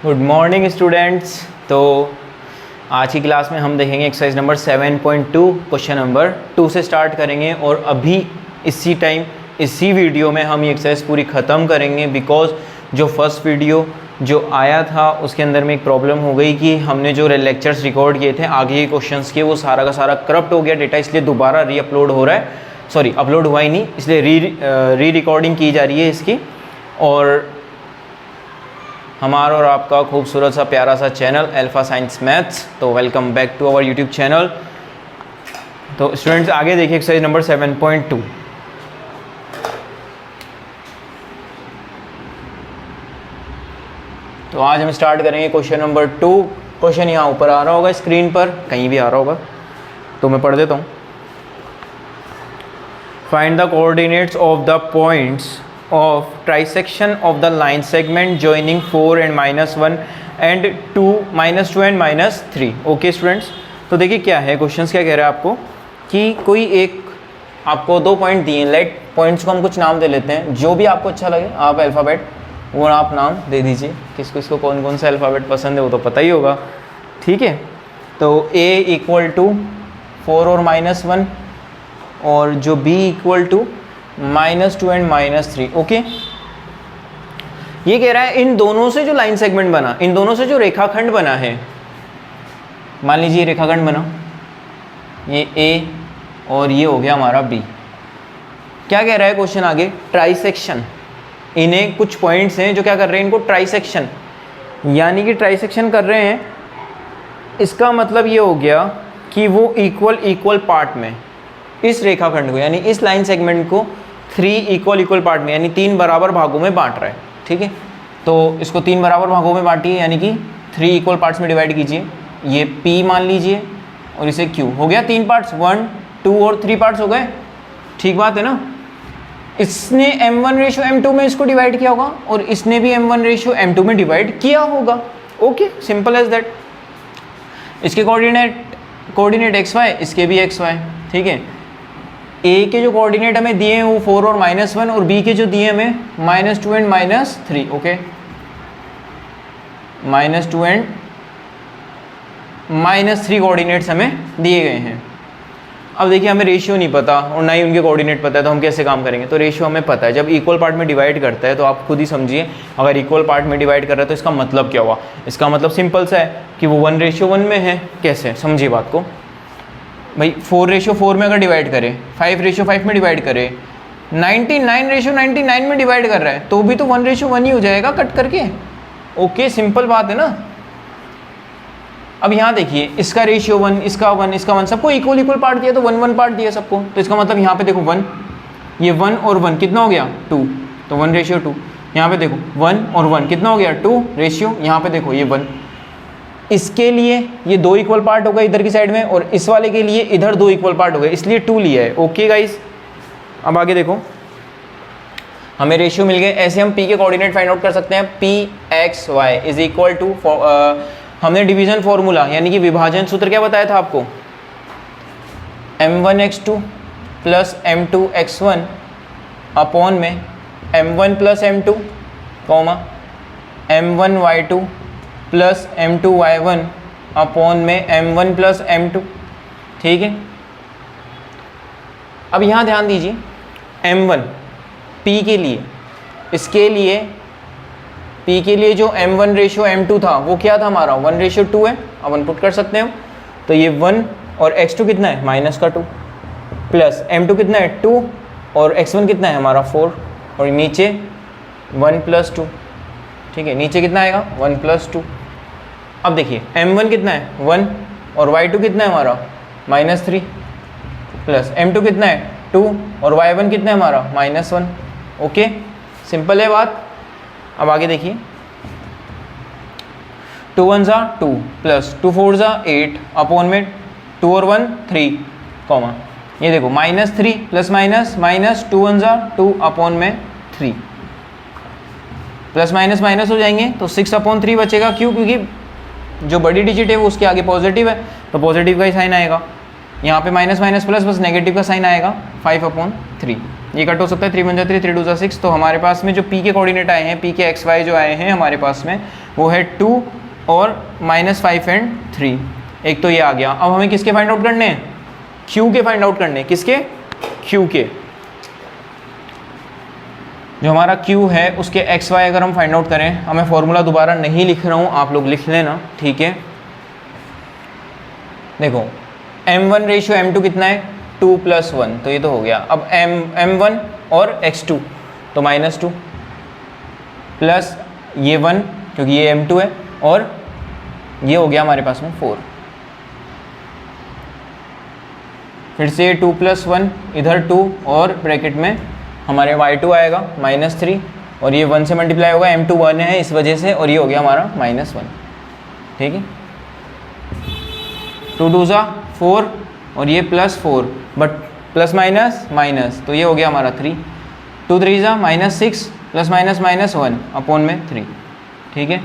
Good morning students. तो आज की क्लास में हम देखेंगे एक्सरसाइज नंबर 7.2 क्वेश्चन नंबर 2 से स्टार्ट करेंगे और अभी इसी टाइम इसी वीडियो में हम ये एक्सरसाइज पूरी ख़त्म करेंगे। बिकॉज जो फर्स्ट वीडियो जो आया था उसके अंदर में एक प्रॉब्लम हो गई कि हमने जो लेक्चर्स रिकॉर्ड किए थे आगे के क्वेश्चंस के वो सारा का सारा करप्ट हो गया डेटा, इसलिए दोबारा री अपलोड हो रहा है। सॉरी, अपलोड हुआ ही नहीं, इसलिए री रिकॉर्डिंग की जा रही है इसकी। और हमारा और आपका खूबसूरत सा प्यारा सा चैनल अल्फा साइंस मैथ्स, तो welcome back to our YouTube channel. तो स्टूडेंट्स आगे देखिए एक्सरसाइज नंबर 7.2। तो आज हम स्टार्ट करेंगे क्वेश्चन नंबर 2। क्वेश्चन यहाँ ऊपर आ रहा होगा, स्क्रीन पर कहीं भी आ रहा होगा, तो मैं पढ़ देता हूँ। Find the coordinates of the points of trisection of the line segment joining 4 and -1 and 2 -2 and -3। Okay students, तो देखिए क्या है क्वेश्चंस, क्या कह रहा है आपको कि कोई एक आपको दो पॉइंट दिए, लाइक पॉइंट्स को हम कुछ नाम दे लेते हैं, जो भी आपको अच्छा लगे आप अल्फ़ाबेट वो आप नाम दे दीजिए। किसको किसको कौन कौन सा अल्फ़ाबेट पसंद है वो तो पता ही होगा, ठीक है। तो A इक्वल टू 4 और -1 और जो B equal to -2 and -3। Okay, ये कह रहा है इन दोनों से जो लाइन सेगमेंट बना, इन दोनों से जो रेखाखंड बना है, मान लीजिए रेखाखंड बना ये A और ये हो गया हमारा B। क्या कह रहा है क्वेश्चन आगे, ट्राइसेक्शन। इन्हें कुछ पॉइंट्स हैं जो क्या कर रहे हैं, इनको ट्राइसेक्शन यानी कि ट्राइसेक्शन कर रहे हैं। इसका मतलब ये हो गया कि वो इक्वल पार्ट में इस रेखाखंड को यानी इस लाइन सेगमेंट को 3 इक्वल पार्ट में यानी 3 बराबर भागों में बांट रहा है, ठीक है। तो इसको 3 बराबर भागों में बांटिए यानी कि 3 इक्वल पार्ट्स में डिवाइड कीजिए। ये P मान लीजिए और इसे Q, हो गया 3 पार्ट्स, 1 2 और 3 पार्ट्स हो गए, ठीक बात है ना। इसने M1:M2 में इसको डिवाइड किया होगा और इसने भी M1:M2 में डिवाइड किया होगा। Okay, simple as that. इसके कोऑर्डिनेट XY, इसके भी XY, ठीक है। A के जो कोऑर्डिनेट हमें दिए हैं वो 4 और -1 और B के जो दिए हमें -2 एंड -3। ओके, -2 एंड -3 कोऑर्डिनेट्स हमें दिए गए हैं। अब देखिए हमें रेशियो नहीं पता और ना ही उनके कोऑर्डिनेट पता है, तो हम कैसे काम करेंगे। तो रेशियो हमें पता है, जब इक्वल पार्ट में डिवाइड करता है तो आप खुद ही समझिए, अगर इक्वल पार्ट में डिवाइड कर रहा है तो इसका मतलब क्या हुआ। इसका मतलब सिंपल सा है कि वो 1:1 में है। कैसे, समझिए बात को भाई। 4:4 में अगर डिवाइड करें, 5:5 में डिवाइड करें, 99:99 में डिवाइड कर रहा है तो भी तो 1:1 ही हो जाएगा कट करके। ओके, सिंपल बात है ना। अब यहाँ देखिए, इसका रेशियो 1, इसका 1, इसका 1, सबको इक्वल पार्ट दिया तो 1 पार्ट दिया सबको। तो इसका मतलब यहाँ पे देखो 1, ये 1 और 1 कितना हो गया 2, तो 1:2। यहाँ पे देखो 1 और 1 कितना हो गया 2 रेशियो, यहाँ पे देखो ये 1। इसके लिए ये 2 इक्वल पार्ट हो गए इधर की साइड में और इस वाले के लिए इधर 2 इक्वल पार्ट हो गए, इसलिए 2 लिया है। ओके गाइस, अब आगे देखो, हमें रेशियो मिल गए। ऐसे हम P के कोऑर्डिनेट फाइंड आउट कर सकते हैं। PXY इज इक्वल टू, हमने डिवीजन फॉर्मूला यानी कि विभाजन सूत्र क्या बताया था आपको, M1x2 प्लस M2x1 अपॉन में M1 plus M2 comma M1y2 plus M2y1 upon में M1 प्लस M2, ठीक है। अब यहाँ ध्यान दीजिए, M1 P के लिए, इसके लिए P के लिए जो M1:M2 था वो क्या था हमारा 1:2 है। अब इनपुट कर सकते हैं हम, तो ये 1 और x2 कितना है -2 प्लस M2 कितना है 2 और x1 कितना है हमारा 4 और नीचे 1 + 2, ठीक है। नीचे कितना आएगा 1 + 2। अब देखिए M1 कितना है 1 और y2 कितना है हमारा -3 प्लस M2 कितना है 2 और y1 कितना है हमारा -1। ओके, सिंपल है बात। अब आगे देखिए, 2 1 ज़ा 2 प्लस 2 4 ज़ा 8 अपॉन में 2 और 1 3 कॉमा, ये देखो -3 प्लस माइनस 2 1 ज़ा 2 अपॉन में 3 प्लस माइनस हो जाएंगे तो 6/3 बचेगा। क्यों, क्योंकि जो बड़ी डिजिट है वो उसके आगे पॉजिटिव है तो पॉजिटिव का ही साइन आएगा। यहाँ पे माइनस प्लस बस नेगेटिव का साइन आएगा 5/3। ये कट हो सकता है 3 1 3 3 2 6। तो हमारे पास में जो p के कोऑर्डिनेट आए हैं, p के xy जो आए हैं हमारे पास में वो है 2 और -5 एंड 3। एक तो ये आ गया। अब हमें किसके फाइंड आउट करने हैं? Q के फाइंड आउट करने हैं। किसके? Q के। जो हमारा Q है उसके XY अगर हम फाइंड आउट करें, हमें फॉर्मूला दोबारा नहीं लिख रहा हूँ, आप लोग लिख लेना, ठीक है। देखो M1 रेशियो M2 कितना है? 2 + 1, तो ये तो हो गया। अब M1 और X2 तो -2 प्लस ये 1 क्योंकि ये M2 है, और ये हो गया हमारे पास में 4। फिर से 2 + 1, इधर 2 और ब्रैकेट में हमारे y2 आएगा -3, और ये 1 से मल्टीप्लाई होगा, M2 1 है इस वजह से, और ये हो गया हमारा -1, ठीक है। 2 2 = 4 और ये +4, बट प्लस माइनस माइनस, तो ये हो गया हमारा 3। 2 3 = -6 ± -1 अपॉन में 3, ठीक है।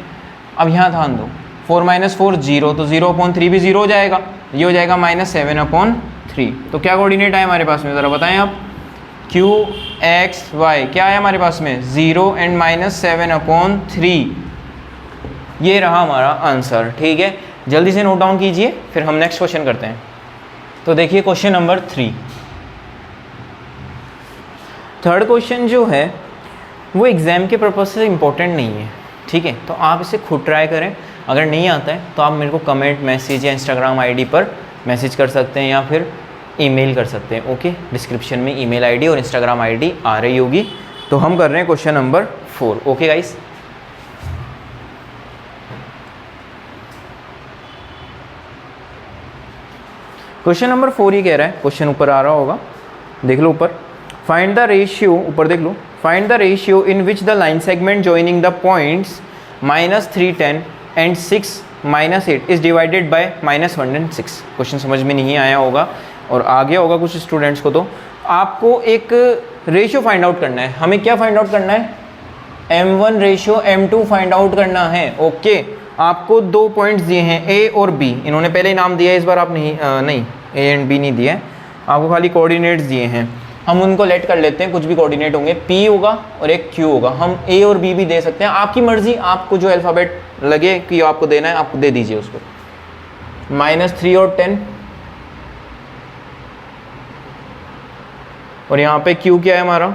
अब यहाँ ध्यान दो, 4 - 4 0, तो 0/3 भी 0 हो जाएगा, ये हो जाएगा -7/3। तो क्या कोऑर्डिनेट है हमारे पास में, ज़रा बताएं आप। Q X Y क्या है हमारे पास में? 0 एंड -7/3। ये रहा हमारा आंसर, ठीक है। जल्दी से नोट डाउन कीजिए, फिर हम नेक्स्ट क्वेश्चन करते हैं। तो देखिए क्वेश्चन नंबर 3। थर्ड क्वेश्चन जो है वो एग्ज़ाम के पर्पज से इम्पोर्टेंट नहीं है, ठीक है। तो आप इसे खुद ट्राई करें, अगर नहीं आता है तो आप मेरे को कमेंट, मैसेज या इंस्टाग्राम आईडी पर मैसेज कर सकते हैं, या फिर ईमेल कर सकते हैं, ओके। डिस्क्रिप्शन में ईमेल आईडी और इंस्टाग्राम आईडी आ रही होगी। तो हम कर रहे हैं question number 4, okay guys. Question number 4 ये कह रहा है, क्वेश्चन ऊपर आ रहा होगा, देख लो ऊपर। फाइंड द रेशियो, ऊपर देख लो, find the ratio in which the line segment joining the points -3 10 and 6 -8 is divided by -106। Question समझ में नहीं आया होगा और आ गया होगा कुछ स्टूडेंट्स को। तो आपको एक रेशियो फाइंड आउट करना है। हमें क्या फाइंड आउट करना है? M1 ratio M2 find out करना है, ओके। आपको 2 पॉइंट्स दिए हैं A और B, इन्होंने पहले ही नाम दिया है, इस बार आप नहीं A एंड B नहीं दिया है, आपको खाली कोऑर्डिनेट्स दिए हैं। हम उनको लेट कर लेते हैं, कुछ भी कोऑर्डिनेट होंगे, P होगा और एक Q होगा। हम A और B भी दे सकते हैं, आपकी मर्जी, आपको जो अल्फ़ाबेट लगे कि आपको देना है आप दे दीजिए उसको। -3 और 10, और यहाँ पे Q क्या है हमारा?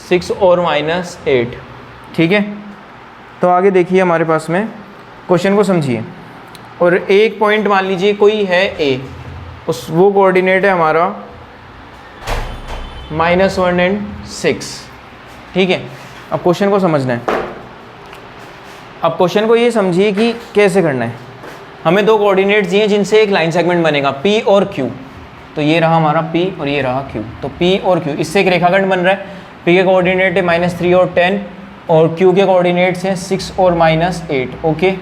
6 और -8, ठीक है। तो आगे देखिए हमारे पास में, क्वेश्चन को समझिए। और एक पॉइंट मान लीजिए कोई है A, वो कोऑर्डिनेट है हमारा -1 एंड 6, ठीक है। अब क्वेश्चन को समझना है। अब क्वेश्चन को ये समझिए कि कैसे करना है। हमें 2 कोऑर्डिनेट्स दिए जिनसे एक लाइन सेगमेंट बनेगा, P और Q। तो ये रहा हमारा P और ये रहा Q। तो P और Q, इससे एक रेखाखंड बन रहा है। P के कोऑर्डिनेट है -3 और 10, और Q के कोऑर्डिनेट्स हैं 6 और -8, ओके।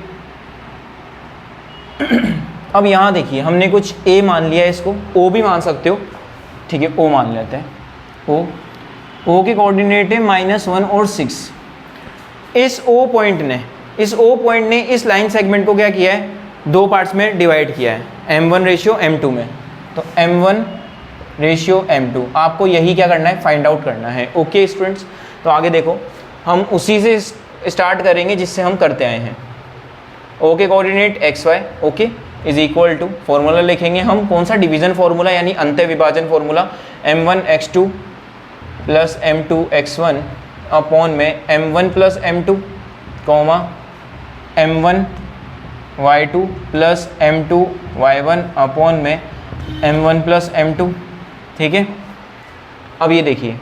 अब यहाँ देखिए, हमने कुछ A मान लिया है, इसको O भी मान सकते हो, ठीक है। O मान लेते हैं। O के कोऑर्डिनेट है -1 और 6। इस O पॉइंट ने इस लाइन सेगमेंट को क्या किया है? 2 पार्ट्स में डिवाइड किया है, M1 रेशियो M2 में। तो M1 रेशियो M2, आपको यही क्या करना है? फाइंड आउट करना है, ओके स्टूडेंट्स। तो आगे देखो, हम उसी से स्टार्ट करेंगे जिससे हम करते आए हैं। O के coordinate XY, okay, is equal to, formula लिखेंगे हम, कौन सा? डिवीजन फॉर्मूला, यानी अंत्य विभाजन formula. M1 X2 plus M2 X1 upon में M1 plus M2 comma M1 Y2 plus M2 Y1 upon में M1 प्लस M2, ठीक है। अब ये देखिए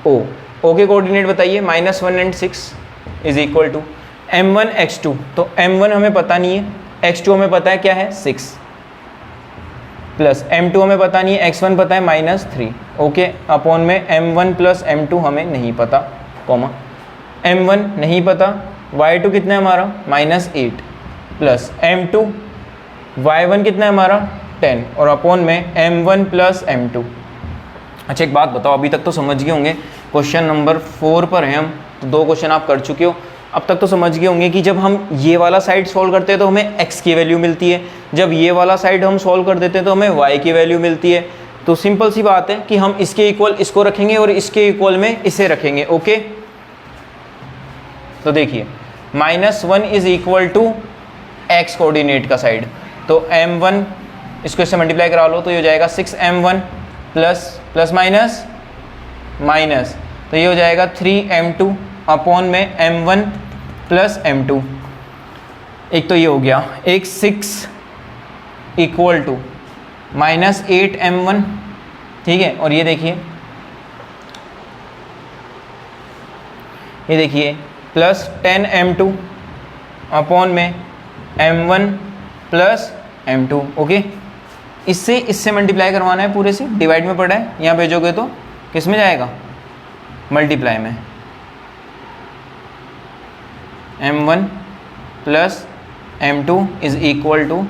O के कोऑर्डिनेट बताइए, -1 and 6 is equal to M1 X2। तो M1 हमें पता नहीं है, X2 हमें पता है क्या है? 6, प्लस M2 हमें पता नहीं है, X1 पता है -3, ओके, अपॉन में M1 प्लस M2 हमें नहीं पता, कॉमा M1 नहीं पता, Y2 कितना है हमारा? -8, प्लस M2 Y1 कितना है हमारा? 10, और अपॉन में M1 प्लस M2। अच्छा एक बात बताओ, अभी तक तो समझ गए होंगे, क्वेश्चन नंबर 4 पर हैं हम, तो 2 क्वेश्चन आप कर चुके हो। अब तक तो समझ गए होंगे कि जब हम ये वाला साइड सॉल्व करते हैं तो हमें x की वैल्यू मिलती है, जब ये वाला साइड हम सॉल्व कर देते हैं तो हमें y की वैल्यू मिलती है। तो सिंपल सी बात है कि हम इसके इक्वल इसको रखेंगे और इसके इक्वल में इसे रखेंगे, ओके। तो देखिए -1 is equal to x coordinate का साइड, तो m1 इसको इससे मल्टीप्लाई करा लो तो ये हो जाएगा 6m1 प्लस माइनस माइनस, तो ये हो जाएगा 3m2 अपॉन में m1 प्लस m2। एक तो ये हो गया, एक 6 इक्वल टू -8m1, ठीक है। और ये देखिए प्लस 10m2 अपॉन में m1 प्लस m2, ओके। इससे मल्टीप्लाई करवाना है, पूरे से डिवाइड में पड़ा है, यहाँ भेजोगे तो किस में जाएगा, मल्टीप्लाई में। m1 plus m2 is equal to,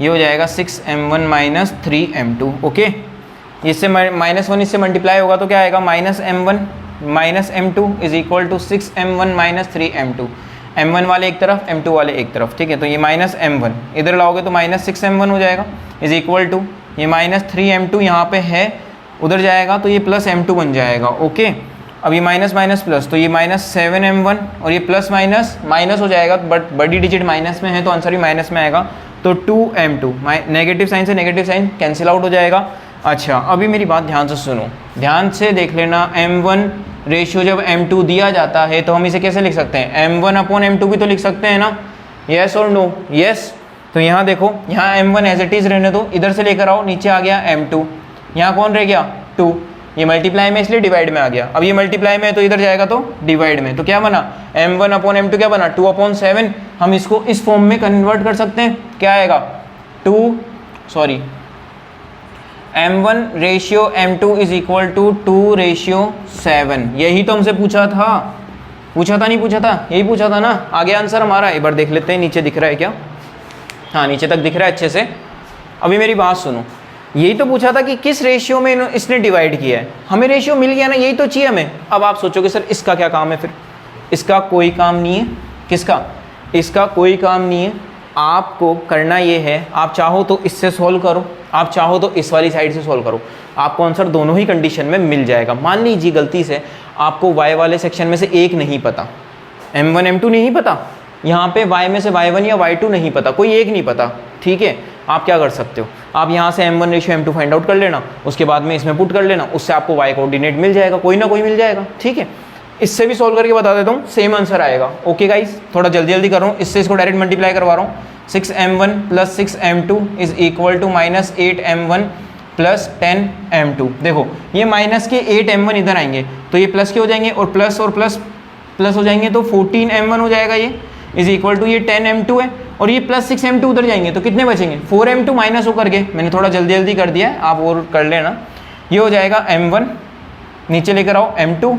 ये हो जाएगा 6m1 माइनस 3m2, ओके। इससे -1 इससे मल्टीप्लाई होगा तो क्या आएगा, -m1 minus m2 is equal to 6m1 minus 3m2, m1 वाले एक तरफ m2 वाले एक तरफ, ठीक है। तो ये -m1 इधर लाओगे तो -6m1 हो जाएगा इज इक्वल टू, ये -3m2 यहाँ पे है, उधर जाएगा तो ये +m2 बन जाएगा, ओके। अब ये माइनस माइनस प्लस, तो ये -7m1 और ये प्लस माइनस माइनस हो जाएगा, बट बड़ी डिजिट माइनस में है तो आंसर भी माइनस में आएगा, तो 2m2, नेगेटिव साइन से नेगेटिव साइन कैंसिल आउट हो जाएगा। अच्छा, अभी मेरी बात ध्यान से सुनो, ध्यान से देख लेना, m1 रेशियो जब m2 दिया जाता है तो हम इसे कैसे लिख सकते हैं, m1 अपॉन m2 भी तो लिख सकते हैं ना, यस और नो, यस। तो यहाँ देखो, यहाँ m1 एज इट इज रहने दो, इधर से लेकर आओ, नीचे आ गया m2, यहाँ कौन रह गया 2, ये मल्टीप्लाई में इसलिए डिवाइड में आ गया, अब ये मल्टीप्लाई में है तो इधर जाएगा तो डिवाइड में, तो क्या बना m1 अपॉन m2 क्या बना 2/7। हम इसको इस फॉर्म में कन्वर्ट कर सकते हैं, क्या आएगा m1 ratio m2 is equal to 2:7। यही तो हमसे पूछा था नहीं पूछा था, यही पूछा था ना। आगे आंसर हमारा एक बार देख लेते हैं, नीचे दिख रहा है क्या, हाँ नीचे तक दिख रहा है अच्छे से। अभी मेरी बात सुनो, यही तो पूछा था कि किस रेशियो में इसने डिवाइड किया है, हमें रेशियो मिल गया ना, यही तो चाहिए हमें। अब आप सोचोगे सर इसका क्या काम है, फिर इसका कोई काम नहीं है, किसका, इसका कोई काम नहीं है। आपको करना ये है, आप चाहो तो इससे सॉल्व करो, आप चाहो तो इस वाली साइड से सॉल्व करो, आपको आंसर दोनों ही कंडीशन में मिल जाएगा। मान लीजिए गलती से आपको y वाले सेक्शन में से एक नहीं पता, m1 m2 नहीं पता, यहाँ पे y में से y1 या y2 नहीं पता, कोई एक नहीं पता, ठीक है। आप क्या कर सकते हो, आप यहाँ से m1 ratio m2 find out कर लेना, उसके बाद में इसमें पुट कर लेना, उससे आपको y कोऑर्डिनेट मिल जाएगा, कोई ना कोई मिल जाएगा, ठीक है। इससे भी सॉल्व करके बता देता हूँ, सेम आंसर आएगा, ओके गाइस। थोड़ा जल्दी कर रहा हूँ, इससे इसको डायरेक्ट मल्टीप्लाई करवा रहा हूँ। 6m1 plus 6m2 is equal to -8m1 plus 10m2। देखो ये माइनस के 8m1 इधर आएंगे तो ये प्लस के हो जाएंगे, और प्लस प्लस हो जाएंगे तो 14m1 हो जाएगा, ये इज इक्वल टू ये 10m2 है, और ये प्लस 6m2 उधर जाएंगे तो कितने बचेंगे 4m2 माइनस होकर के, मैंने थोड़ा जल्दी कर दिया है, आप और कर लेना। ये हो जाएगा m1, नीचे लेकर आओ m2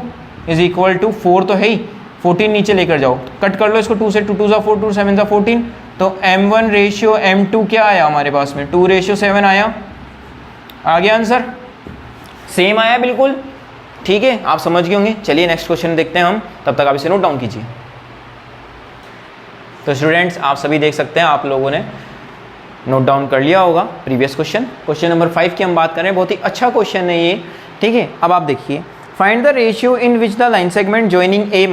इज इक्वल टू 4 तो है ही, 14 नीचे लेकर जाओ, कट कर लो इसको 2 से, 2 2 4 2 7 14, तो m1 रेशियो m2 क्या आया हमारे पास में 2:7 आया, आ गया आंसर, सेम आया बिल्कुल, ठीक है। आप समझ गए होंगे। चलिए नेक्स्ट क्वेश्चन देखते हैं हम, तब तक आप इसे नोट डाउन कीजिए। तो स्टूडेंट्स आप सभी देख सकते हैं, आप लोगों ने नोट डाउन कर लिया होगा प्रीवियस क्वेश्चन नंबर 5 की हम बात करें, बहुत ही अच्छा क्वेश्चन है ये, ठीक है। अब आप देखिए, find the ratio in which the line segment joining a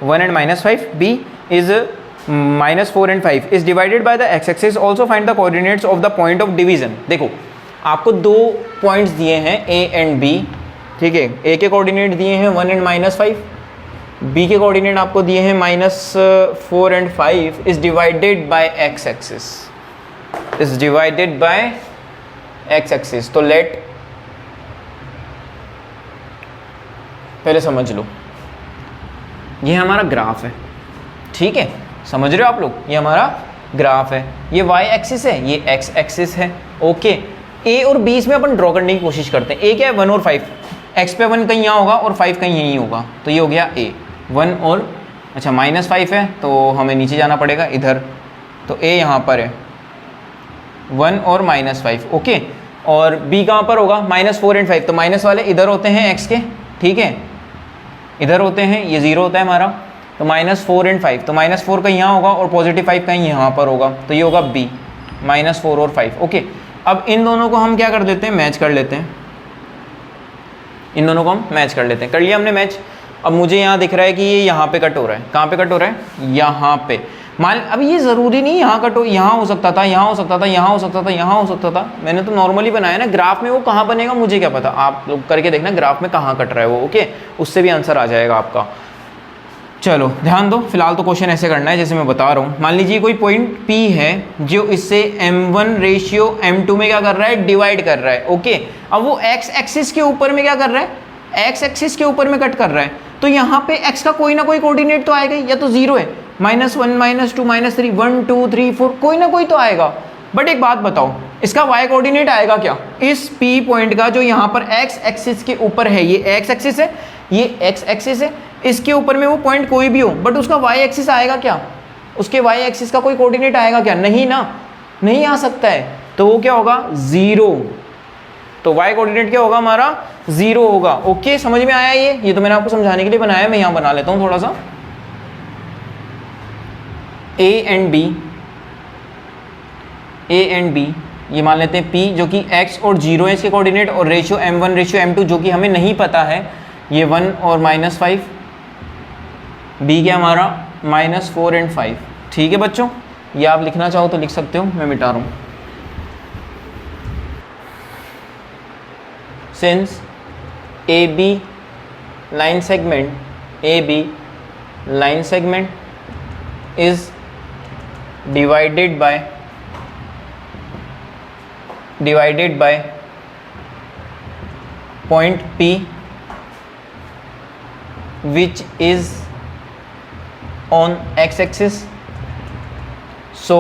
1 and -5, b is -4 and 5 is divided by the x-axis, also find the coordinates of the point of division। देखो आपको दो पॉइंट्स दिए हैं a and b, ठीक है। a के coordinate दिए हैं 1 and -5, b के कोऑर्डिनेट आपको दिए हैं -4 and 5, is divided by x-axis, is divided by x-axis। तो लेट पहले समझ लो, ये हमारा ग्राफ है, ठीक है, समझ रहे हो आप लोग, ये हमारा ग्राफ है, ये y एक्सिस है, ये x एक्सिस है, ओके। a और b इसमें अपन ड्रॉ करने की कोशिश करते हैं। a क्या है 1 और 5, x पे 1 कहीं यहाँ होगा और 5 कहीं यहीं होगा, तो ये हो गया a 1 और अच्छा -5 है तो हमें नीचे जाना पड़ेगा इधर, तो a यहाँ पर है 1 और -5, ओके। और b कहाँ पर होगा -4 and 5, तो माइनस वाले इधर होते हैं x के, ठीक है, इधर होते हैं, ये 0 होता है हमारा, तो -4 and 5, तो -4 कहीं यहाँ होगा और +5 कहीं यहाँ पर होगा, तो ये होगा b -4 और 5, ओके। अब इन दोनों को हम क्या कर देते हैं, मैच कर लेते हैं, इन दोनों को हम मैच कर लेते हैं। कर लिया हमने मैच। अब मुझे यहाँ दिख रहा है कि ये यहाँ पे कट हो रहा है, कहाँ पे कट हो रहा है, यहाँ पे। मान अब ये ज़रूरी नहीं यहाँ कट हो, यहाँ हो सकता था, यहाँ हो सकता था, यहाँ हो सकता था, यहाँ हो सकता था, मैंने तो नॉर्मली बनाया ना। ग्राफ में वो कहाँ बनेगा मुझे क्या पता, आप लोग करके देखना ग्राफ में कहाँ कट रहा है वो, ओके, उससे भी आंसर आ जाएगा आपका। चलो ध्यान दो, फिलहाल तो क्वेश्चन ऐसे करना है जैसे मैं बता रहा हूँ। मान लीजिए कोई पॉइंट P है जो इससे m1 रेशियो m2 में क्या कर रहा है, डिवाइड कर रहा है, ओके। अब वो x एक्सिस के ऊपर में क्या कर रहा है, x एक्सिस के ऊपर में कट कर रहा है, तो यहाँ पे x का कोई ना कोई कोऑर्डिनेट तो आएगा, या तो 0 है, -1 -2 -3 1 2 3 4, कोई ना कोई तो आएगा। बट एक बात बताओ, इसका y कोऑर्डिनेट आएगा क्या, इस P पॉइंट का जो यहाँ पर x एक्सिस के ऊपर है, ये x एक्सिस है, ये x एक्सिस है, इसके ऊपर में वो पॉइंट कोई भी हो, बट उसका y एक्सिस आएगा क्या, उसके y एक्सिस का कोई कोऑर्डिनेट आएगा क्या, नहीं ना, नहीं आ सकता है, तो वो क्या होगा, 0। तो y कोऑर्डिनेट क्या होगा हमारा, 0 होगा। ओके, समझ में आया ये तो मैंने आपको समझाने के लिए बनाया, मैं यहाँ बना लेता हूँ थोड़ा सा। A एंड B ये मान लेते हैं P जो कि x और 0 है इसके कोऑर्डिनेट, और रेशियो m1 रेशियो m2 जो कि हमें नहीं पता है, ये 1 और -5, B क्या हमारा -4 एंड 5। ठीक है बच्चों, ये आप लिखना चाहो तो लिख सकते हो, मैं मिटा रहा हूँ। Since AB line segment is divided by point P which is on x-axis, so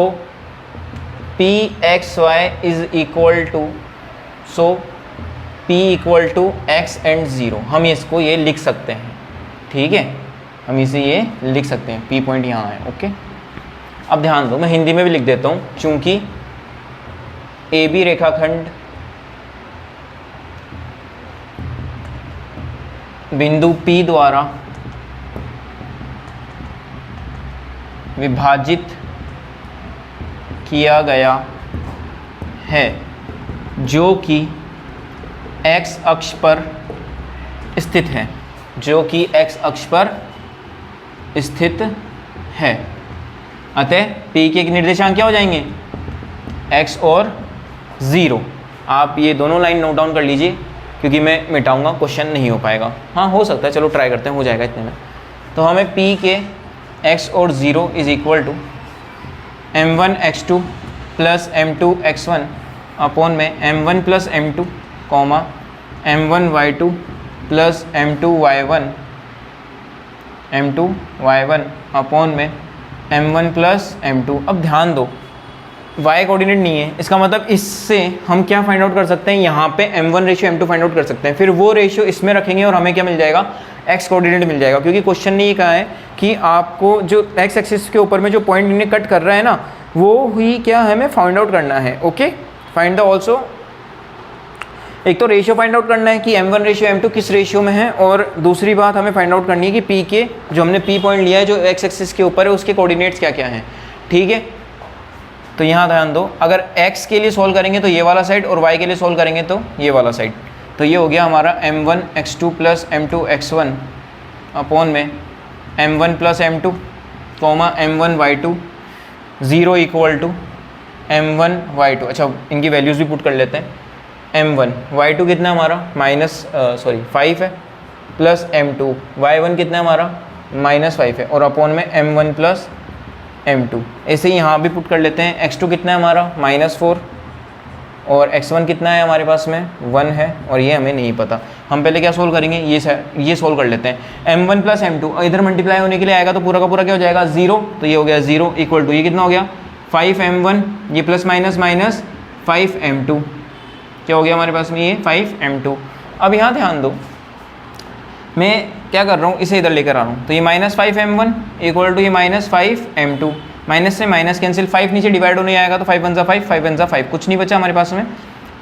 pxy is equal to, so p equal to x and 0। हम इसको ये लिख सकते हैं, ठीक है, हम इसे ये लिख सकते हैं, P पॉइंट यहाँ है, ओके। अब ध्यान दो, मैं हिंदी में भी लिख देता हूँ, चूंकि AB रेखाखंड बिंदु P द्वारा विभाजित किया गया है, जो कि x अक्ष पर स्थित है, जो कि x अक्ष पर स्थित है। अतः P के निर्देशांक क्या हो जाएंगे, x और 0। आप ये दोनों लाइन नोट डाउन कर लीजिए, क्योंकि मैं मिटाऊंगा, क्वेश्चन नहीं हो पाएगा। हाँ हो सकता है, चलो ट्राई करते हैं, हो जाएगा इतने में। तो हमें P के x और 0 is equal to m1 x2 plus m2 x1 upon में m1 plus m2 comma m1 y2 plus m2 y1 upon में m1 प्लस m2। अब ध्यान दो, y कोऑर्डिनेट नहीं है, इसका मतलब इससे हम क्या फाइंड आउट कर सकते हैं, यहाँ पे m1 ratio m2 find out कर सकते हैं, फिर वो रेशियो इसमें रखेंगे और हमें क्या मिल जाएगा, x कोऑर्डिनेट मिल जाएगा। क्योंकि क्वेश्चन ने ये कहा है कि आपको जो x एक्सिस के ऊपर में जो पॉइंट इन्हें कट कर रहा है ना, वो ही क्या हमें फाइंड आउट करना है, ओके। फाइंड द ऑल्सो, एक तो रेशियो फाइंड आउट करना है कि m1 रेशियो m2 किस रेशियो में है, और दूसरी बात हमें फाइंड आउट करनी है कि P के जो हमने P पॉइंट लिया है जो x एक्सिस के ऊपर है उसके कोऑर्डिनेट्स क्या क्या हैं, ठीक है। तो यहाँ ध्यान दो, अगर x के लिए सॉल्व करेंगे तो ये वाला साइड, और y के लिए सॉल्व करेंगे तो ये वाला साइड। तो ये हो गया हमारा m1 x2 plus m2 x1 upon में m1 plus m2 comma m1 y2 0 equal to m1 y2। अच्छा, इनकी वैल्यूज़ भी पुट कर लेते हैं। m1 y2 कितना हमारा 5 है, प्लस m2 y1 कितना हमारा -5 है, और अपॉन में m1 प्लस m2। ऐसे ही यहाँ भी पुट कर लेते हैं। x2 कितना है हमारा -4, और x1 कितना है हमारे पास में 1 है, और ये हमें नहीं पता। हम पहले क्या सोल्व करेंगे, ये सोल्व कर लेते हैं। m1 प्लस m2 इधर मल्टीप्लाई होने के लिए आएगा तो पूरा का पूरा क्या हो जाएगा 0, तो ये हो गया 0 इक्वल टू ये कितना हो गया 5m1, ये प्लस माइनस 5m2, क्या हो गया हमारे पास में ये 5m2। अब यहाँ ध्यान दो, मैं क्या कर रहा हूँ, इसे इधर लेकर आ रहा हूँ, तो ये -5m1 इक्वल टू ये -5m2, माइनस से माइनस कैंसिल, 5 नीचे डिवाइड होने आएगा तो 5 1 जा 5, 5 1 जा 5, कुछ नहीं बचा हमारे पास में।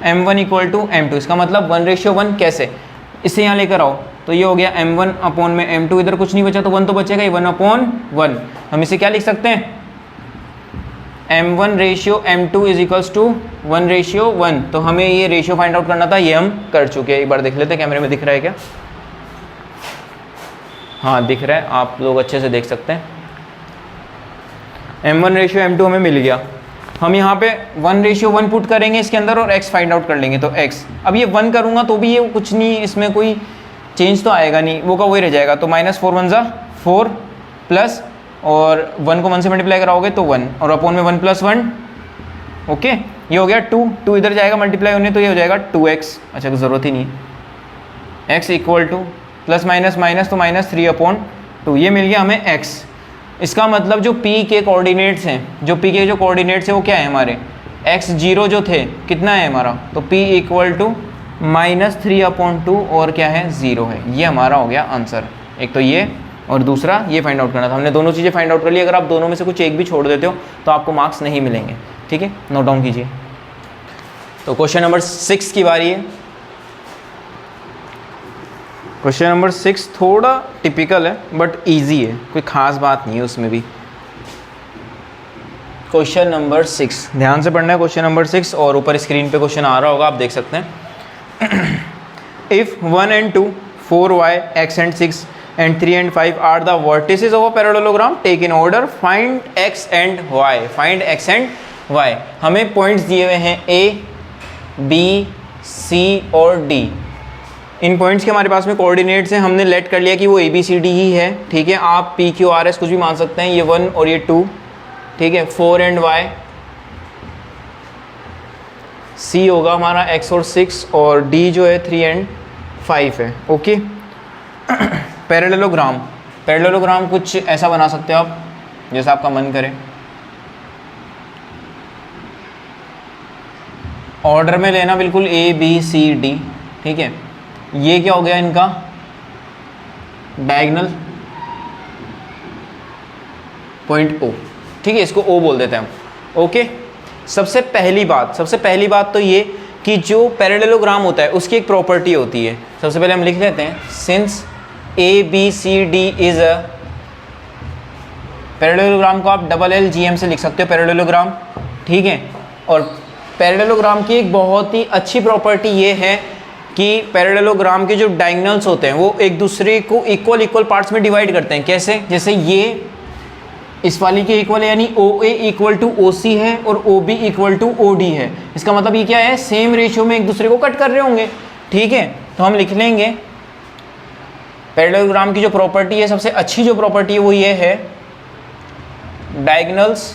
m1 इक्वल टू m2, इसका मतलब 1:1 कैसे, इसे यहाँ लेकर आओ तो ये हो गया m1 अपॉन में m2, इधर कुछ नहीं बचा तो 1 तो बचेगा ही, 1/1। हम इसे क्या लिख सकते हैं, m1 ratio m2 is equals to 1:1। तो हमें ये रेशियो फाइंड आउट करना था, ये हम कर चुके हैं। एक बार देख लेते हैं कैमरे में दिख रहा है क्या। हाँ दिख रहा है, आप लोग अच्छे से देख सकते हैं। m1/m2 हमें मिल गया। हम यहाँ पे 1/1 पुट करेंगे इसके अंदर और x फाइंड आउट कर लेंगे। तो x, अब ये 1 करूँगा तो भी ये कुछ नहीं, इसमें कोई चेंज तो आएगा नहीं, वो का वही रह जाएगा। तो -4 1 ज़ा 4 प्लस, और 1 को 1 से मल्टीप्लाई कराओगे तो 1, और अपॉन में 1 + 1। ओके, ये हो गया 2 इधर जाएगा मल्टीप्लाई होने, तो ये हो जाएगा 2x। अच्छा, ज़रूरत ही नहीं है। x equal two plus minus minus तो -3/2, ये मिल गया हमें x। इसका मतलब जो p के कोऑर्डिनेट्स हैं, जो p के जो कोऑर्डिनेट्स हैं वो क्या है हमारे, x0 जो थे कितना है हमारा, तो p इक्वल टू -3/2 और क्या है 0 है। ये हमारा हो गया आंसर। एक तो ये और दूसरा ये फाइंड आउट करना था। हमने दोनों चीज़ें फाइंड आउट कर ली। अगर आप दोनों में से कुछ एक भी छोड़ देते हो तो आपको मार्क्स नहीं मिलेंगे। ठीक है, नोट डाउन कीजिए। तो क्वेश्चन नंबर 6 की बारी है। क्वेश्चन नंबर 6 थोड़ा टिपिकल है बट इजी है, कोई ख़ास बात नहीं है उसमें भी। क्वेश्चन नंबर 6 ध्यान से पढ़ना है। क्वेश्चन नंबर 6, और ऊपर स्क्रीन पे क्वेश्चन आ रहा होगा, आप देख सकते हैं। If 1 and 2, 4y, x and 6 and 3 and 5 are the vertices of a parallelogram, take in order, find x and y, find x and y। हमें पॉइंट्स दिए हुए हैं a, b, c और d। इन पॉइंट्स के हमारे पास में कोऑर्डिनेट्स हैं। हमने लेट कर लिया कि वो ABCD ही है। ठीक है, आप PQRS कुछ भी मान सकते हैं। ये 1 और ये 2, ठीक है। 4 and y, C होगा हमारा x और 6, और D जो है 3 and 5 है। ओके, पैरेललोग्राम, पैरेललोग्राम कुछ ऐसा बना सकते हो आप जैसा आपका मन करे। ऑर्डर में लेना बिल्कुल A B C D। ठीक है, ये क्या हो गया इनका डायगोनल पॉइंट O। ठीक है, इसको O बोल देते हैं हम। ओके, सबसे पहली बात तो ये कि जो पैरेललोग्राम होता है उसकी एक प्रॉपर्टी होती है। सबसे पहले हम लिख लेते हैं, since ABCD is a parallelogram को आप LLGM से लिख सकते हो, पैरेललोग्राम। ठीक है, और पैरेललोग्राम की एक बहुत ही अच्छी प्रॉपर्टी ये है कि पैरेललोग्राम के जो डायगोनल्स होते हैं वो एक दूसरे को इक्वल पार्ट्स में डिवाइड करते हैं। कैसे, जैसे ये इस वाली के इक्वल है, यानी OA इक्वल टू OC है और OB इक्वल टू OD है। इसका मतलब ये क्या है, सेम रेशियो में एक दूसरे को कट कर रहे होंगे। ठीक है, तो हम लिख लेंगे पैरेललोग्राम की जो प्रॉपर्टी है, सबसे अच्छी जो प्रॉपर्टी है वो ये है, डायगोनल्स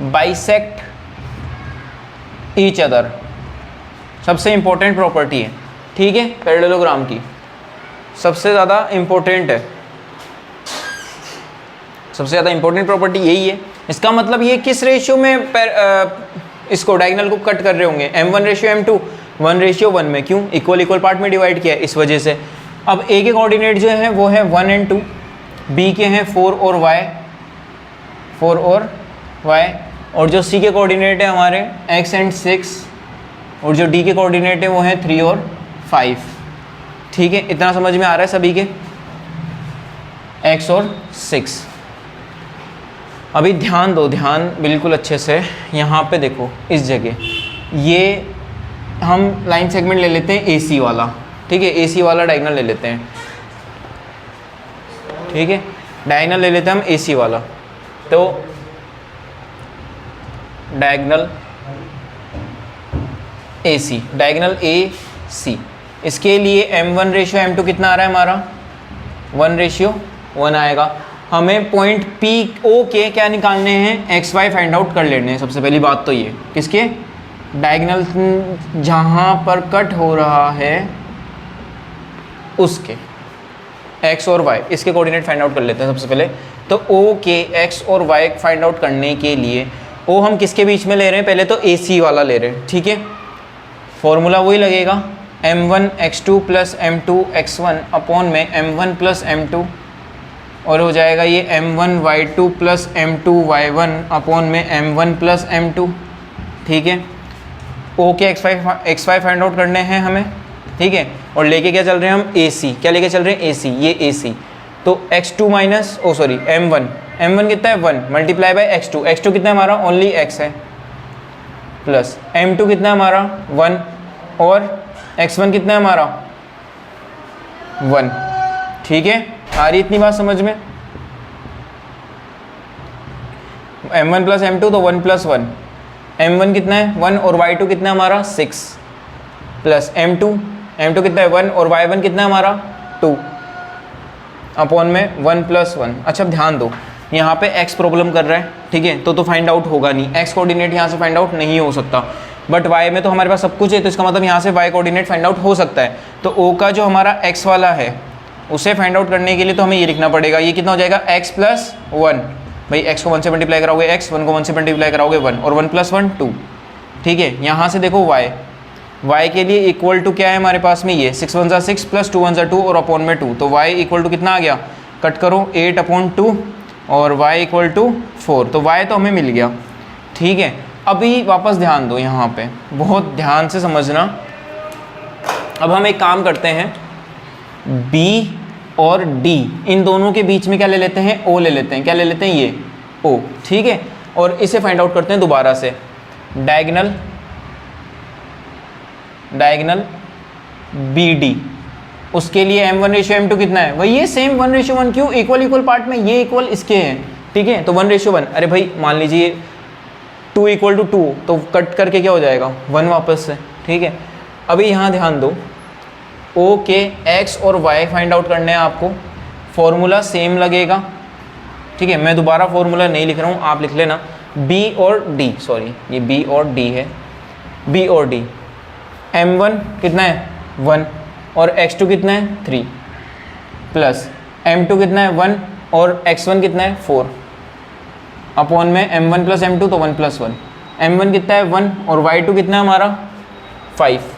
बाइसेक्ट ईच अदर। सबसे इंपॉर्टेंट प्रॉपर्टी है। ठीक है, पैरेललोग्राम की सबसे ज़्यादा इंपॉर्टेंट है, सबसे ज़्यादा इंपॉर्टेंट प्रॉपर्टी यही है। इसका मतलब ये किस रेशियो में इसको डायगोनल को कट कर रहे होंगे, m1/m2, 1/1 में। क्यों, इक्वल पार्ट में डिवाइड किया है, इस वजह से। अब A के कोऑर्डिनेट जो है वो है 1 and 2, B के हैं 4 और y, और जो C के कोऑर्डिनेट है हमारे x and 6, और जो D के कोऑर्डिनेट है वो है 3 और 5। ठीक है, इतना समझ में आ रहा है सभी के, x और 6। अभी ध्यान दो, ध्यान बिल्कुल अच्छे से। यहाँ पे देखो, इस जगह ये हम लाइन सेगमेंट ले लेते हैं AC वाला। ठीक है, AC वाला डायगोनल ले लेते हैं। ठीक है, डायगोनल ले लेते हैं हम AC वाला। तो डायगोनल AC, डायगोनल AC, इसके लिए m1/m2 कितना आ रहा है हमारा, 1/1 आएगा। हमें पॉइंट PO के क्या निकालने हैं, XY फाइंड आउट कर लेने हैं। सबसे पहली बात तो ये, किसके, डायगोनल जहाँ पर कट हो रहा है उसके x और y, इसके कोऑर्डिनेट फाइंड आउट कर लेते हैं सबसे पहले। तो O के x और y फाइंड आउट करने के लिए O हम किसके बीच में ले रहे हैं, पहले तो AC वाला ले रहे हैं। ठीक है, फॉर्मूला वही लगेगा, m1x2 + m2x1 अपॉन में m1 + m2, और हो जाएगा ये m1y2 + m2y1 अपॉन में m1 + m2। ठीक है, O के xy फाइंड आउट करने हैं हमें। ठीक है, और लेके क्या चल रहे हैं हम, AC। क्या लेके चल रहे हैं, AC, ये AC। तो x2 माइनस m1 कितना है 1 मल्टीप्लाई बाय x2 कितना है हमारा, ओनली x है, प्लस m2 कितना है हमारा 1, और x1 कितना है हमारा 1। ठीक है, आ रही इतनी बात समझ में? m1 प्लस m2 तो 1 प्लस 1, m1 कितना है 1 और y2 कितना है हमारा 6 प्लस m2 कितना है 1 और y1 कितना है हमारा 2 अपॉन में 1 प्लस 1। अच्छा अब ध्यान दो, यहाँ पे x प्रॉब्लम कर रहा है, ठीक है, तो फाइंड आउट होगा नहीं, x कोऑर्डिनेट यहाँ से फाइंड आउट नहीं हो सकता, बट y में तो हमारे पास सब कुछ है, तो इसका मतलब यहाँ से y कोऑर्डिनेट फाइंड आउट हो सकता है। तो o का जो हमारा x वाला है उसे फाइंड आउट करने के लिए तो हमें ये लिखना पड़ेगा, ये कितना हो जाएगा x प्लस 1, भाई x को 1 से मल्टीप्लाई कराओगे x, 1 को 1 से मल्टीप्लाई कराओगे 1 और 1 प्लस 1 2। ठीक है, यहाँ से देखो y के लिए इक्वल टू क्या है हमारे पास में, ये 6 1 6 प्लस 2 1 2 और अपॉन में 2, तो y इक्वल टू कितना आ गया, कट करो 8 अपॉन 2 और y इक्वल टू 4, तो y तो हमें मिल गया। ठीक है, अभी वापस ध्यान दो यहाँ पे, बहुत ध्यान से समझना। अब हम एक काम करते हैं, b और d इन दोनों के बीच में क्या ले लेते हैं, o ले लेते हैं, क्या ले लेते हैं ये o। ठीक है, और इसे फाइंड आउट करते हैं दोबारा से, डायगोनल BD, उसके लिए m1 रेशियो m2 कितना है, वही ये सेम 1:1, क्यों, इक्वल पार्ट में ये इक्वल इसके हैं। ठीक है, तो 1:1, अरे भाई मान लीजिए 2 = 2, तो कट करके क्या हो जाएगा 1 वापस से। ठीक है, अभी यहाँ ध्यान दो, O के x और y फाइंड आउट करने हैं आपको, फॉर्मूला सेम लगेगा। ठीक है, मैं दोबारा फॉर्मूला नहीं लिख रहा हूँ, आप लिख लेना, b और d, सॉरी ये b और d है, b और d, m1 कितना है 1 और x2 कितना है 3 प्लस m2 कितना है 1 और x1 कितना है 4 अपॉन में m1 प्लस m2 तो 1 प्लस 1, m1 कितना है 1 और y2 कितना है हमारा 5।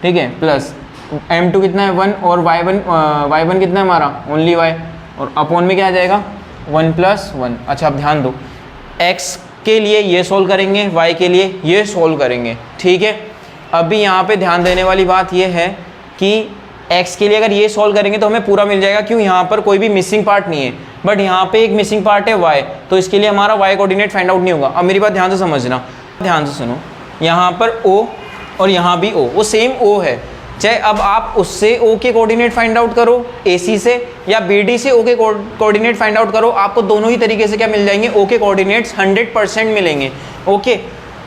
ठीक है, प्लस m2 कितना है 1 और y1 कितना है हमारा ओनली y, और अपॉन में क्या आ जाएगा 1 प्लस 1। अच्छा अब ध्यान दो, x के लिए ये सोल्व करेंगे, y के लिए ये सोल्व करेंगे। ठीक है, अभी यहाँ पे ध्यान देने वाली बात ये है कि x के लिए अगर ये सोल्व करेंगे तो हमें पूरा मिल जाएगा, क्यों, यहाँ पर कोई भी मिसिंग पार्ट नहीं है, बट यहाँ पे एक मिसिंग पार्ट है y, तो इसके लिए हमारा y कोऑर्डिनेट फाइंड आउट नहीं होगा। अब मेरी बात ध्यान से समझना, ध्यान से सुनो, यहाँ पर o और यहाँ भी o, वो सेम o है, चाहे अब आप उससे o के कोऑर्डिनेट फाइंड आउट करो AC से, या BD से o के कोऑर्डिनेट फाइंड आउट करो, आपको दोनों ही तरीके से क्या मिल जाएंगे, o के कोऑर्डिनेट्स 100% मिलेंगे। ओके,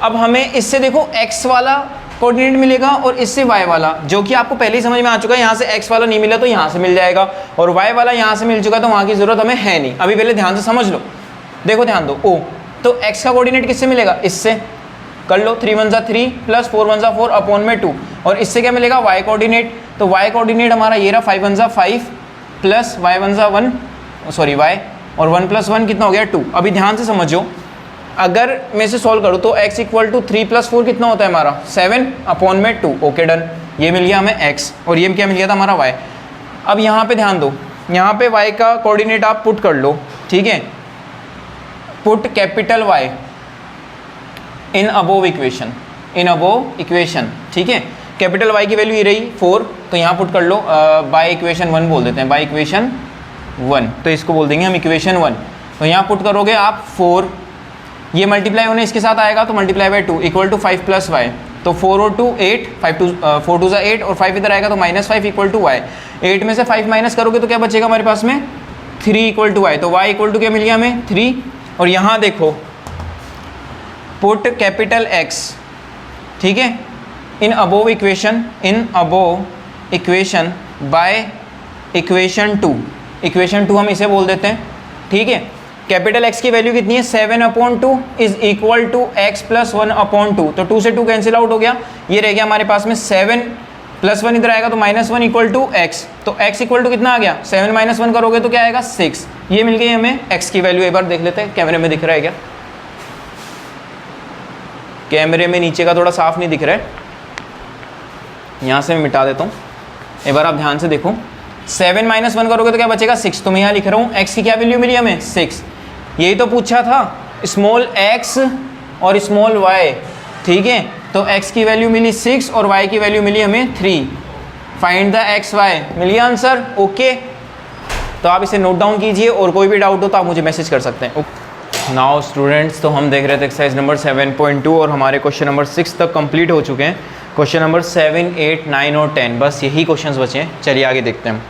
अब हमें इससे देखो x वाला कोऑर्डिनेट मिलेगा और इससे y वाला, जो कि आपको पहले ही समझ में आ चुका है, यहाँ से x वाला नहीं मिला तो यहाँ से मिल जाएगा, और y वाला यहाँ से मिल चुका तो वहाँ की ज़रूरत हमें है नहीं। अभी पहले ध्यान से समझ लो, देखो ध्यान दो, o तो x का कोऑर्डिनेट किससे मिलेगा, इससे कर लो, 3 1 3 प्लस 4 1 4 अपॉन में 2, और इससे क्या मिलेगा y कोऑर्डिनेट, तो y कोऑर्डिनेट हमारा ये रहा 5 1 5 प्लस y 1 1, सॉरी y, और 1 प्लस 1 कितना हो गया 2। अभी ध्यान से समझो, अगर मैं इसे सॉल्व करूँ तो x इक्वल टू 3 + 4 कितना होता है हमारा 7 अपॉन में 2। ओके डन, ये मिल गया हमें x और ये क्या मिल गया था हमारा y। अब यहाँ पे ध्यान दो, यहाँ पे y का कोऑर्डिनेट आप पुट कर लो। ठीक है, पुट कैपिटल Y इन अबोव इक्वेशन, ठीक है, कैपिटल Y की वैल्यू ये रही 4, तो यहाँ पुट कर लो, बाय इक्वेशन 1 बोल देते हैं, बाय इक्वेशन 1, तो इसको बोल देंगे हम इक्वेशन 1। तो यहाँ पुट करोगे आप 4, ये मल्टीप्लाई होने इसके साथ आएगा तो multiply by 2 equal to 5 plus y, तो 4 और 2 8, 4 2 8 और 5 इधर आएगा तो -5 इक्वल टू y। 8 में से 5 माइनस करोगे तो क्या बचेगा हमारे पास में 3 इक्वल टू y, तो y इक्वल टू क्या मिल गया हमें 3। और यहाँ देखो पुट कैपिटल X, ठीक है, इन अबोव इक्वेशन बाय इक्वेशन 2 हम इसे बोल देते हैं। ठीक है, कैपिटल X की वैल्यू कितनी है 7/2 is equal to x plus 1/2, तो 2 से 2 कैंसिल आउट हो गया, ये रह गया हमारे पास में 7 + 1 इधर आएगा तो -1 इक्वल टू x, तो x इक्वल टू कितना आ गया 7 - 1 करोगे तो क्या आएगा 6। ये मिल गई हमें x की वैल्यू। एक बार देख लेते हैं कैमरे में दिख रहा है क्या, कैमरे में नीचे का थोड़ा साफ नहीं दिख रहा है, यहाँ से मैं मिटा देता हूँ। एक बार आप ध्यान से देखो, 7 - 1 करोगे तो क्या बचेगा 6, तो मैं यहाँ लिख रहा हूँ x की क्या वैल्यू मिली हमें 6। यही तो पूछा था, स्मॉल x और स्मॉल y, ठीक है, तो x की वैल्यू मिली 6 और y की वैल्यू मिली हमें 3। फाइंड द x y, मिल गया आंसर। ओके, तो आप इसे नोट डाउन कीजिए और कोई भी डाउट हो तो आप मुझे मैसेज कर सकते हैं। नाउ स्टूडेंट्स, तो हम देख रहे थे एक्सरसाइज नंबर 7.2 और हमारे क्वेश्चन नंबर 6 तक कंप्लीट हो चुके हैं। क्वेश्चन नंबर 7, 8, 9 और 10, बस यही क्वेश्चंस बचे हैं। चलिए आगे देखते हैं।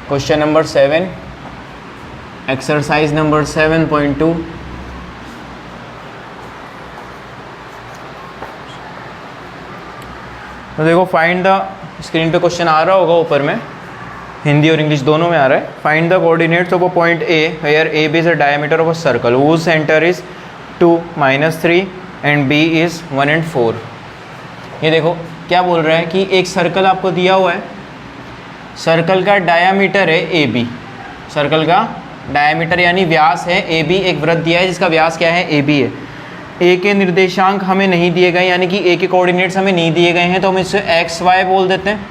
Question number 7, exercise number 7.2। तो देखो, फाइंड द, स्क्रीन पे क्वेश्चन आ रहा होगा ऊपर में, हिंदी और इंग्लिश दोनों में आ रहा है। Find the coordinates of a point A where A B is a diameter of a circle whose centre is 2, -3 and B is 1 and 4। ये देखो क्या बोल रहा है कि एक सर्कल आपको दिया हुआ है, सर्कल का डायामीटर है ए बी, सर्कल का डायामीटर यानी व्यास है ए बी, एक वृत्त दिया है जिसका व्यास क्या है ए बी है। ए के निर्देशांक हमें नहीं दिए गए, यानी कि ए के कोऑर्डिनेट्स हमें नहीं दिए गए हैं, तो हम इसे एक्स वाई बोल देते हैं।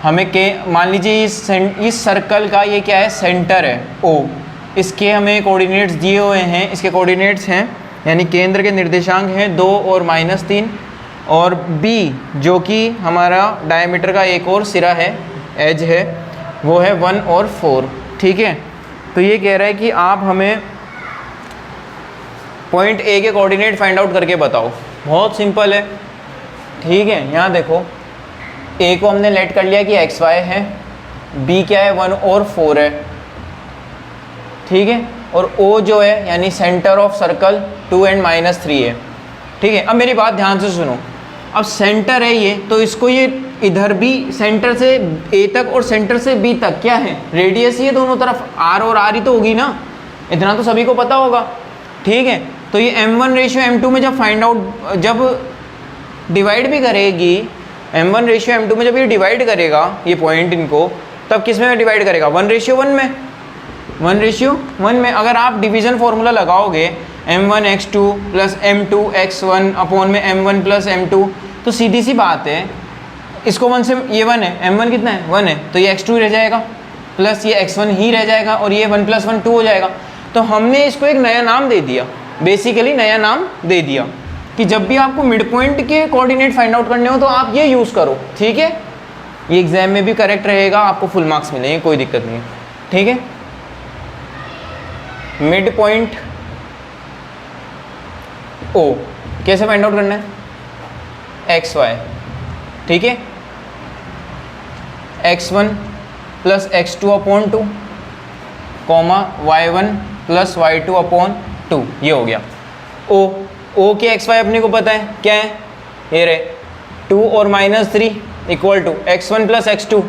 हमें के, मान लीजिए इस सर्कल का ये क्या है, सेंटर है ओ, इसके हमें कोऑर्डिनेट्स दिए हुए हैं, इसके कोऑर्डिनेट्स हैं यानी केंद्र के निर्देशांक हैं 2 और -3, और बी जो कि हमारा डायमीटर का एक और सिरा है, एज है, वो है 1 और 4। ठीक है, तो ये कह रहा है कि आप हमें पॉइंट ए के कोऑर्डिनेट फाइंड आउट करके बताओ। बहुत सिंपल है। ठीक है, यहाँ देखो ए को हमने लेट कर लिया कि एक्स वाई है, बी क्या है 1 और 4 है। ठीक है, और ओ जो है यानी सेंटर ऑफ सर्कल 2 and -3 है। ठीक है, अब मेरी बात ध्यान से सुनो। अब सेंटर है ये, तो इसको ये इधर भी सेंटर से ए तक और सेंटर से बी तक क्या है, रेडियस ही है दोनों तरफ, आर और आर ही तो होगी ना, इतना तो सभी को पता होगा। ठीक है, तो ये m1 रेशियो m2 में जब फाइंड आउट, जब डिवाइड भी करेगी, m1 रेशियो m2 में जब ये डिवाइड करेगा ये पॉइंट इनको, तब किस में डिवाइड करेगा, 1:1 में, 1:1 में। अगर आप डिवीजन फार्मूला लगाओगे m1 x2 plus m2 x1 upon में m1 प्लस m2, तो सीधी सी बात है, इसको 1 से, ये 1 है, m1 कितना है 1 है, तो ये x2 रह जाएगा, प्लस ये x1 ही रह जाएगा, और ये 1 + 1 2 हो जाएगा। तो हमने इसको एक नया नाम दे दिया, बेसिकली नया नाम दे दिया कि जब भी आपको मिड पॉइंट के कोऑर्डिनेट फाइंड आउट करने हो तो आप ये यूज़ करो। ठीक है, ये एग्जाम में भी करेक्ट रहेगा, आपको फुल मार्क्स मिलेंगे, कोई दिक्कत नहीं है। ठीक है, मिड पॉइंट ओ कैसे फाइंड आउट करना है, एक्स वाई। ठीक है, x1 plus x2 upon 2 comma y1 plus y2 upon 2, ये हो गया। ओ के एक्स वाई अपने को पता है क्या है, ये रहे 2 और -3 equal to x1 plus x2,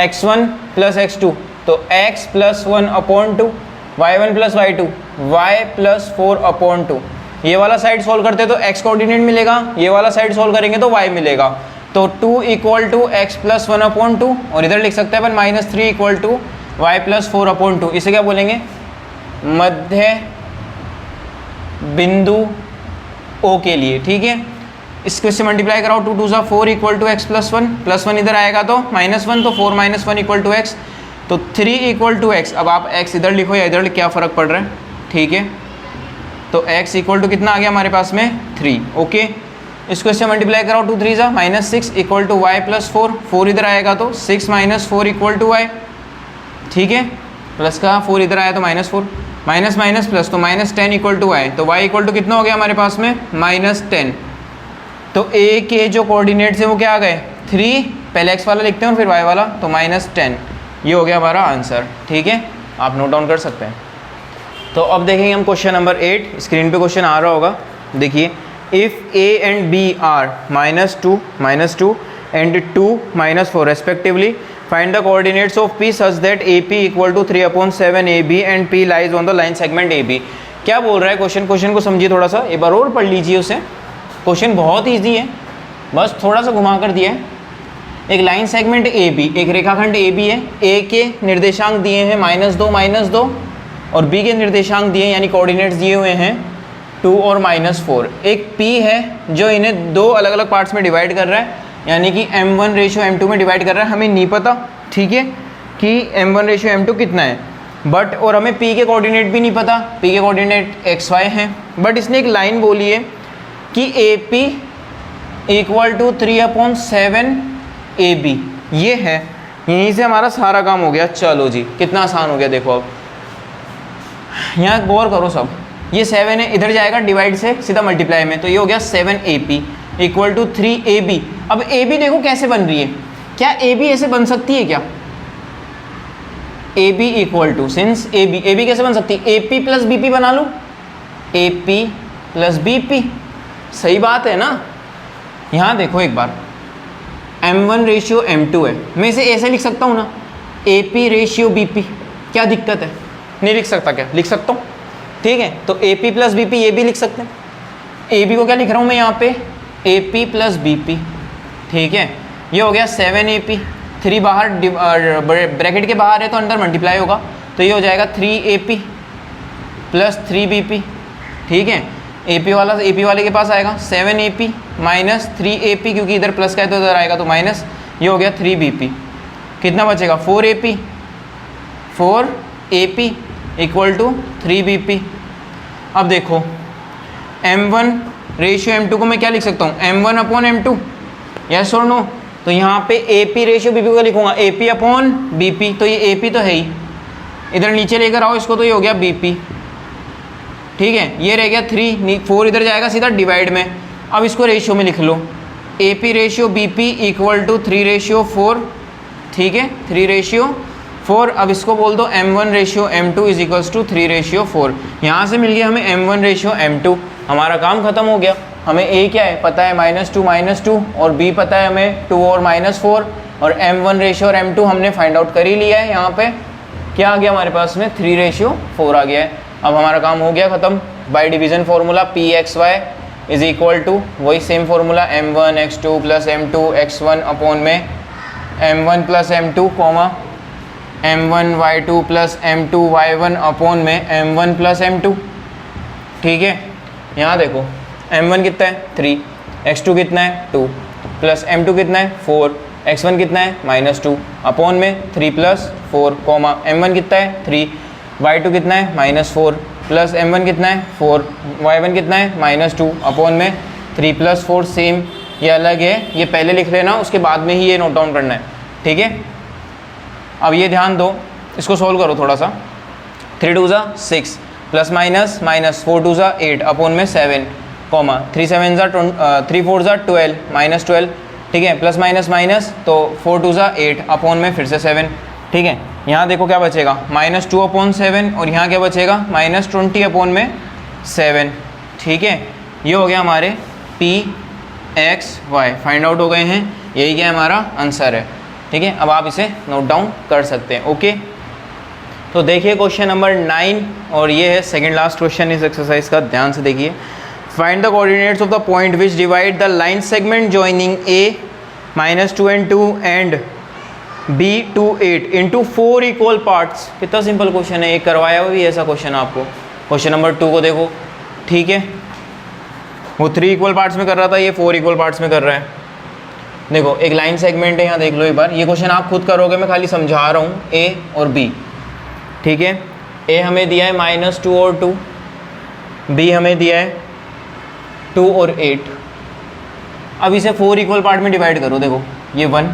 x1 plus x2, तो x plus 1 upon 2, y1 plus y2, y plus 4 upon 2। ये वाला साइड सोल्व करते तो x कोऑर्डिनेट मिलेगा, ये वाला साइड सोल्व करेंगे तो y मिलेगा, तो 2 equal to x plus 1 upon 2, और इधर लिख सकते हैं अपन -3 equal to y plus 4 upon 2। इसे क्या बोलेंगे, मध्य बिंदु O के लिए। ठीक है, इसको इससे मल्टीप्लाई कराओ, 2 2 = 4 equal to x plus 1, plus 1 इधर आएगा तो -1, तो 4 - 1 इक्वल टू x, तो 3 इक्वल टू x। अब आप x इधर लिखो या इधर, क्या फ़र्क पड़ रहा है। ठीक है, तो x इक्वल टू कितना आ गया हमारे पास में 3। ओके, इसको इससे मल्टीप्लाई कराओ, 2 3 = -6 इक्वल टू y प्लस 4, 4 इधर आएगा तो 6 - 4 इक्वल टू y। ठीक है, प्लस का 4 इधर आया तो -4, माइनस माइनस प्लस, तो -10 इक्वल टू y, तो y इक्वल टू कितना हो गया हमारे पास में -10। तो a के जो कोऑर्डिनेट्स है वो क्या आ गए 3, पहले x वाला लिखते हैं और फिर y वाला, तो -10, ये हो गया हमारा आंसर। ठीक है, आप नोट डाउन कर सकते हैं। तो अब देखेंगे हम क्वेश्चन नंबर 8, स्क्रीन पे क्वेश्चन आ रहा होगा, देखिए। If a and b are -2 and 2 -4 respectively, find the coordinates of p such that AP equal to 3/7 AB and P lies on the line segment AB। क्या बोल रहा है क्वेश्चन को समझिए थोड़ा सा, एक बार और पढ़ लीजिए उसे। क्वेश्चन बहुत ईजी है, बस थोड़ा सा घुमा कर दिया है। एक लाइन सेगमेंट AB, एक रेखाखंड AB है, A के निर्देशांक दिए हैं -2 और B के निर्देशांक दिए यानी कोऑर्डिनेट्स दिए हुए हैं 2 और -4। एक P है जो इन्हें दो अलग अलग पार्ट्स में डिवाइड कर रहा है, यानी कि m1 रेशियो m2 में डिवाइड कर रहा है। हमें नहीं पता, ठीक है, कि m1 रेशियो m2 कितना है, बट और हमें P के कोऑर्डिनेट भी नहीं पता, P के कोऑर्डिनेट xy हैं, बट इसने एक लाइन बोली है कि AP इक्वल टू 3/7 AB, ये है। यहीं से हमारा सारा काम हो गया। चलो जी, कितना आसान हो गया, देखो अब यहाँ गौर करो सब। ये 7 है, इधर जाएगा डिवाइड से सीधा मल्टीप्लाई में, तो ये हो गया 7AP इक्वल टू 3AB। अब AB देखो कैसे बन रही है, क्या AB ऐसे बन सकती है क्या? AB equal to since AB कैसे बन सकती है? AP प्लस BP बना लूँ, AP प्लस BP, सही बात है ना। यहाँ देखो एक बार, M1 रेशियो M2 है, मैं इसे ऐसे लिख सकता हूँ ना, AP रेशियो BP, क्या दिक्कत है? नहीं लिख सकता क्या? लिख सकता हूँ, ठीक है। तो AP प्लस BP ये भी लिख सकते हैं। AB को क्या लिख रहा हूँ मैं यहाँ पे? AP प्लस BP, ठीक है। ये हो गया 7AP, 3 बाहर ब्रैकेट के बाहर है तो अंदर मल्टीप्लाई होगा, तो ये हो जाएगा 3AP प्लस 3BP, ठीक है। AP वाला AP वाले के पास आएगा 7AP माइनस 3AP, क्योंकि इधर प्लस का है तो इधर आएगा तो माइनस, ये हो गया 3BP। कितना बचेगा? 4AP equal to 3BP। अब देखो M1 रेशियो M2 को मैं क्या लिख सकता हूँ? M1 अपॉन M2, यस और नो। तो यहाँ पे AP रेशियो BP को लिखूंगा AP अपॉन BP, तो ये AP तो है ही, इधर नीचे लेकर आओ इसको, तो ये हो गया BP, ठीक है। ये रह गया 3, 4 इधर जाएगा सीधा डिवाइड में। अब इसको रेशियो में लिख लो, AP ratio BP equal to 3 ratio 4, ठीक है, 3 रेशियो 4। अब इसको बोल दो M1 ratio M2 is equals to 3 ratio 4। यहाँ से मिल गया हमें M1 रेशियो M2, हमारा काम खत्म हो गया। हमें A क्या है पता है, -2 और B पता है हमें 2 और -4, और M1 रेशियो और M2 हमने फाइंड आउट कर ही लिया है। यहाँ पे क्या आ गया हमारे पास में? 3 रेशियो 4 आ गया है। अब हमारा काम हो गया ख़त्म। By division formula PXY is equal to वही same formula M1 X2 plus M2 X1 upon में M1 plus M2 comma M1 Y2 plus M2 Y1 upon में M1 प्लस M2, ठीक है। यहाँ देखो M1 कितना है 3, X2 कितना है 2, प्लस M2 कितना है 4, X1 कितना है -2 अपॉन में 3 प्लस 4 कॉमा M1 कितना है 3, Y2 कितना है -4 प्लस M1 कितना है 4, Y1 कितना है -2 अपॉन में 3 प्लस 4। सेम ये अलग है, ये पहले लिख लेना, उसके बाद में ही ये नोट डाउन करना है, ठीक है। अब ये ध्यान दो, इसको सोल्व करो थोड़ा सा। 3 2 ज़ा 6 प्लस माइनस माइनस 4 2 ज़ा 8 अपॉन में 7 कॉमा 3 7 ज़ा 3 4 ज़ा 12 -12, ठीक है, प्लस माइनस माइनस, तो 4 2 ज़ा 8 अपॉन में फिर से 7, ठीक है। यहाँ देखो क्या बचेगा -2 अपॉन 7, और यहाँ क्या बचेगा -20 अपॉन में 7, ठीक है। ये हो गया हमारे PXY फाइंड आउट हो गए हैं, यही क्या हमारा आंसर है, ठीक है। अब आप इसे नोट डाउन कर सकते हैं, ओके। तो देखिए क्वेश्चन नंबर 9, और ये है सेकंड लास्ट क्वेश्चन इस एक्सरसाइज का, ध्यान से देखिए। Find the coordinates of the point which divide the line segment joining A -2 and 2 and B to 8 into 4 equal parts. कितना सिंपल क्वेश्चन है, ये करवाया हुआ भी ऐसा क्वेश्चन आपको। क्वेश्चन नंबर 2 को देखो, ठीक है, वो 3 इक्वल पार्ट्स में कर रहा था, ये 4 इक्वल पार्ट्स में कर रहा है। देखो एक लाइन सेगमेंट है, यहाँ देख लो एक बार, ये क्वेश्चन आप खुद करोगे, मैं खाली समझा रहा हूँ। A और B, ठीक है। A हमें दिया है -2 और 2, B हमें दिया है 2 और 8। अब इसे 4 इक्वल पार्ट में डिवाइड करो, देखो ये 1,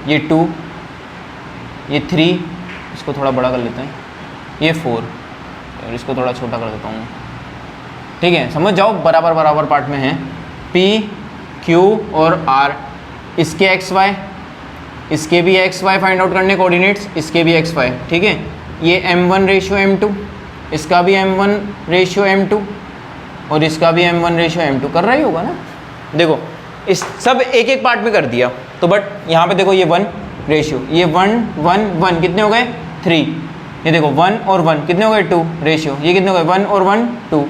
ये 2, ये 3, इसको थोड़ा बड़ा कर लेते हैं, ये 4, और इसको थोड़ा छोटा कर देता हूँ, ठीक है। समझ जाओ बराबर बराबर पार्ट में हैं, P Q और R। इसके XY, इसके भी XY फाइंड आउट करने कोऑर्डिनेट्स, इसके भी XY, ठीक है। ये M1 रेशियो M2, इसका भी M1 रेशियो M2, और इसका भी M1 रेशियो M2 कर रहा ही होगा ना। देखो इस सब एक एक पार्ट में कर दिया, तो बट यहाँ पे देखो ये 1 रेशियो, ये 1 1 1 कितने हो गए 3, ये देखो 1 और 1 कितने हो गए 2 रेशियो, ये कितने हो गए 1 और 1 2,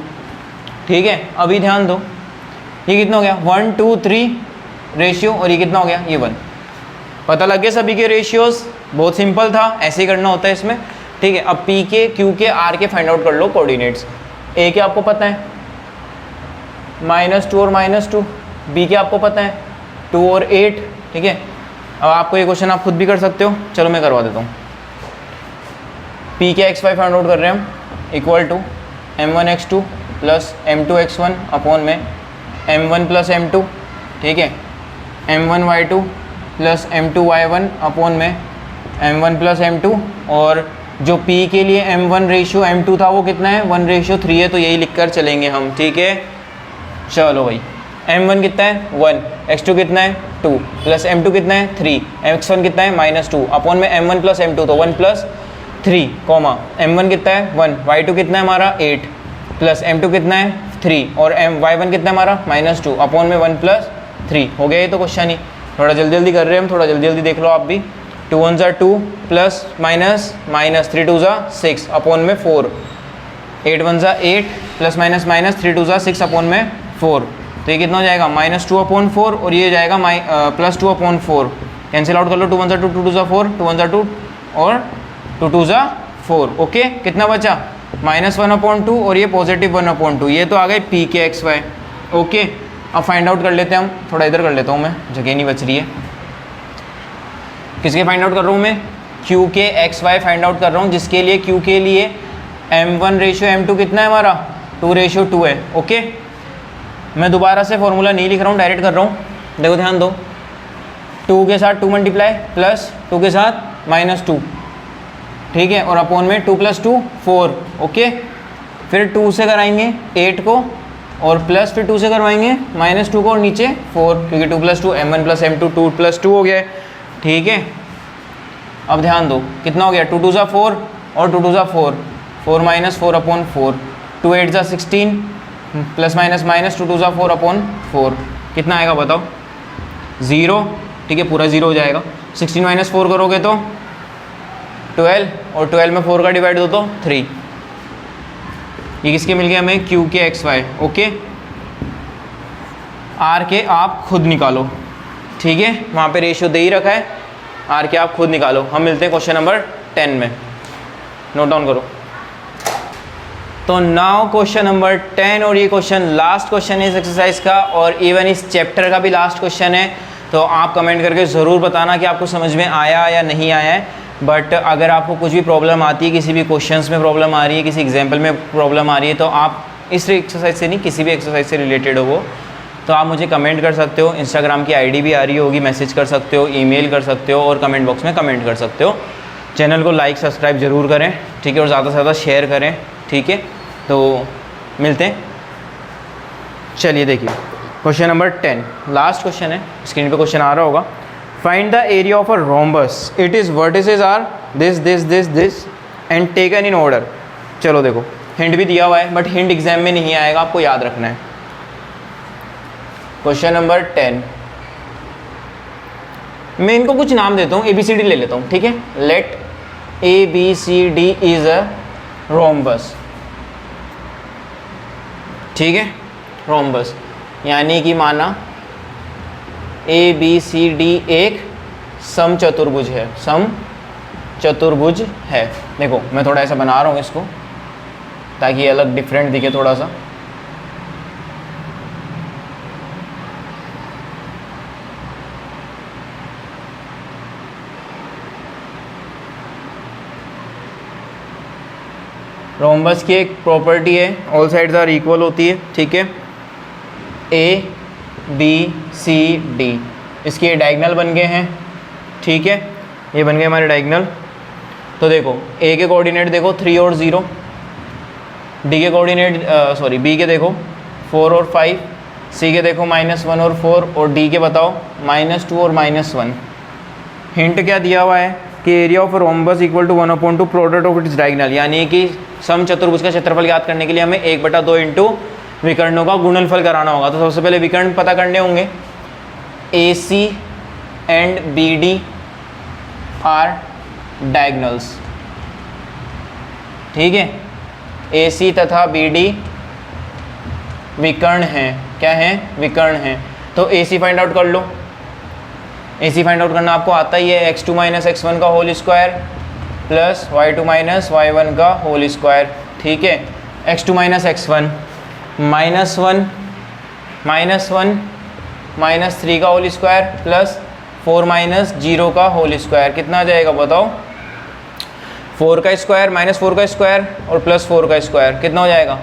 ठीक है। अभी ध्यान दो, ये कितना हो गया 1 2 3 रेशियो, और ये कितना हो गया ये 1। पता लग गया सभी के रेशियोज, बहुत सिंपल था, ऐसे ही करना होता है इसमें, ठीक है। अब P के Q के R के फाइंड आउट कर लो कोऑर्डिनेट्स। A के आपको पता है -2 और -2, B के आपको पता है 2 और 8, ठीक है। अब आपको ये क्वेश्चन आप खुद भी कर सकते हो, चलो मैं करवा देता हूँ। P के XY फाइंड आउट कर रहे हैं हम, equal to M1 X2 plus M2 X1 upon में M1 प्लस M2, ठीक है, M1 Y2 plus M2 Y1 upon में M1 प्लस M2, और जो P के लिए m1 रेशियो m2 था वो कितना है 1:3 है, तो यही लिखकर चलेंगे हम, ठीक है। चलो भाई m1 कितना है 1, x2 कितना है 2 प्लस m2 कितना है 3, x1 कितना है -2 अपॉन में m1 प्लस m2 तो 1 प्लस 3 कॉमा m1 कितना है 1, y2 कितना है हमारा 8 प्लस m2 कितना है 3 और y1 कितना है हमारा -2 अपॉन में 1 प्लस 3। हो गया ये तो क्वेश्चन ही, थोड़ा जल्दी जल्दी कर रहे हैं हम, थोड़ा जल्दी जल्दी देख लो आप भी। 2 1 2 प्लस माइनस माइनस 3 2 6 अपॉन में 4, 8 1 8 प्लस माइनस माइनस 3 2 6 अपॉन में 4, तो ये कितना हो जाएगा -2/4 और ये जाएगा +2/4। कैंसिल आउट कर लो, 2 1 2 2 2 4, 2 1 2 और 2 2 4। ओके कितना बचा -1/2 और ये +1/2, ये तो आ गए पी के एक्स वाई। ओके अब फाइंड आउट कर लेते हैं हम, थोड़ा इधर कर लेता हूँ मैं, जगह नहीं बच रही है। किसके फाइंड आउट कर रहा हूँ मैं, क्यू के एक्स वाई फाइंड आउट कर रहा हूँ, जिसके लिए क्यू के लिए m1 रेशियो m2 कितना है हमारा 2:2 है। ओके मैं दोबारा से फॉर्मूला नहीं लिख रहा हूँ, डायरेक्ट कर रहा हूँ, देखो ध्यान दो। 2 के साथ 2 मल्टीप्लाई प्लस 2 के साथ -2, ठीक है, और अपॉन में 2 + 2 4। ओके फिर 2 से कराएंगे 8 को और प्लस फिर 2 से करवाएंगे -2 को और नीचे 4, क्योंकि 2 + 2 m1 + m2 2 + 2 हो गया है, ठीक है। अब ध्यान दो कितना हो गया 2 2 4 और 2 2 4, 4 - 4/4, 2 8 16 प्लस माइनस माइनस 2 2 4/4, कितना आएगा बताओ 0, ठीक है पूरा 0 हो जाएगा। 16 - 4 करोगे तो 12 और 12 में 4 का डिवाइड दो तो 3। ये किसके मिल गया हमें, क्यू के एक्स वाई। ओके आर के आप खुद निकालो, ठीक है, वहाँ पे रेशियो दे ही रखा है, आर के आप खुद निकालो। हम मिलते हैं क्वेश्चन नंबर 10 में, नोट डाउन करो। तो नाउ क्वेश्चन नंबर 10, और ये क्वेश्चन लास्ट क्वेश्चन है इस एक्सरसाइज का और इवन इस चैप्टर का भी लास्ट क्वेश्चन है। तो आप कमेंट करके ज़रूर बताना कि आपको समझ में आया या नहीं आया है। बट अगर आपको कुछ भी प्रॉब्लम आती है, किसी भी क्वेश्चंस में प्रॉब्लम आ रही है, किसी एग्जाम्पल में प्रॉब्लम आ रही है, तो आप इस एक्सरसाइज से नहीं किसी भी एक्सरसाइज से रिलेटेड हो वो, तो आप मुझे कमेंट कर सकते हो। इंस्टाग्राम की आईडी भी आ रही होगी, मैसेज कर सकते हो, ईमेल कर सकते हो और कमेंट बॉक्स में कमेंट कर सकते हो। चैनल को लाइक सब्सक्राइब ज़रूर करें, ठीक है, और ज़्यादा से ज़्यादा शेयर करें, ठीक है। तो मिलते हैं, चलिए देखिए क्वेश्चन नंबर 10 लास्ट क्वेश्चन है, स्क्रीन पे क्वेश्चन आ रहा होगा। Find the area of a rhombus, it is vertices are this this this this and taken in order. चलो देखो हिंट भी दिया हुआ है, बट हिंट एग्जाम में नहीं आएगा, आपको याद रखना है। क्वेश्चन नंबर 10, मैं इनको कुछ नाम देता हूँ, ABCD ले लेता हूँ, ठीक है। Let ABCD is a rhombus, ठीक है, रोम्बस यानी कि माना ABCD एक समचतुर्भुज है, समचतुर्भुज है। देखो मैं थोड़ा ऐसा बना रहा हूँ इसको ताकि ये अलग डिफरेंट दिखे थोड़ा सा। रोम्बस की एक प्रॉपर्टी है, ऑल साइड्स आर इक्वल होती है, ठीक है। ABCD इसके डायगोनल बन गए हैं, ठीक है, ये बन गए हमारे डायगोनल। तो देखो A के कोऑर्डिनेट देखो 3 और 0, D के कोऑर्डिनेट B के देखो 4 और 5, C के देखो -1 और 4 और D के बताओ -2 और -1। हिंट क्या दिया हुआ है कि area of rhombus equal to 1/2 product of its diagonal, यानी कि समचतुर्भुज का क्षेत्रफल याद करने के लिए हमें 1/2 इंटू विकर्णों का गुणनफल कराना होगा। तो सबसे पहले विकर्ण पता करने होंगे। AC and BD are diagonals, ठीक है, AC तथा BD विकर्ण हैं, क्या हैं, विकर्ण हैं। तो AC फाइंड आउट कर लो। AC फाइंड आउट करना आपको आता ही है, x2 - x1 का whole square plus y2 - y1 का होल स्क्वायर, ठीक है। x2 - x1 -1 -3 का होल स्क्वायर प्लस 4 - 0 का होल स्क्वायर, कितना आ जाएगा बताओ, 4 का स्क्वायर -4 का स्क्वायर और प्लस 4 का स्क्वायर, कितना हो जाएगा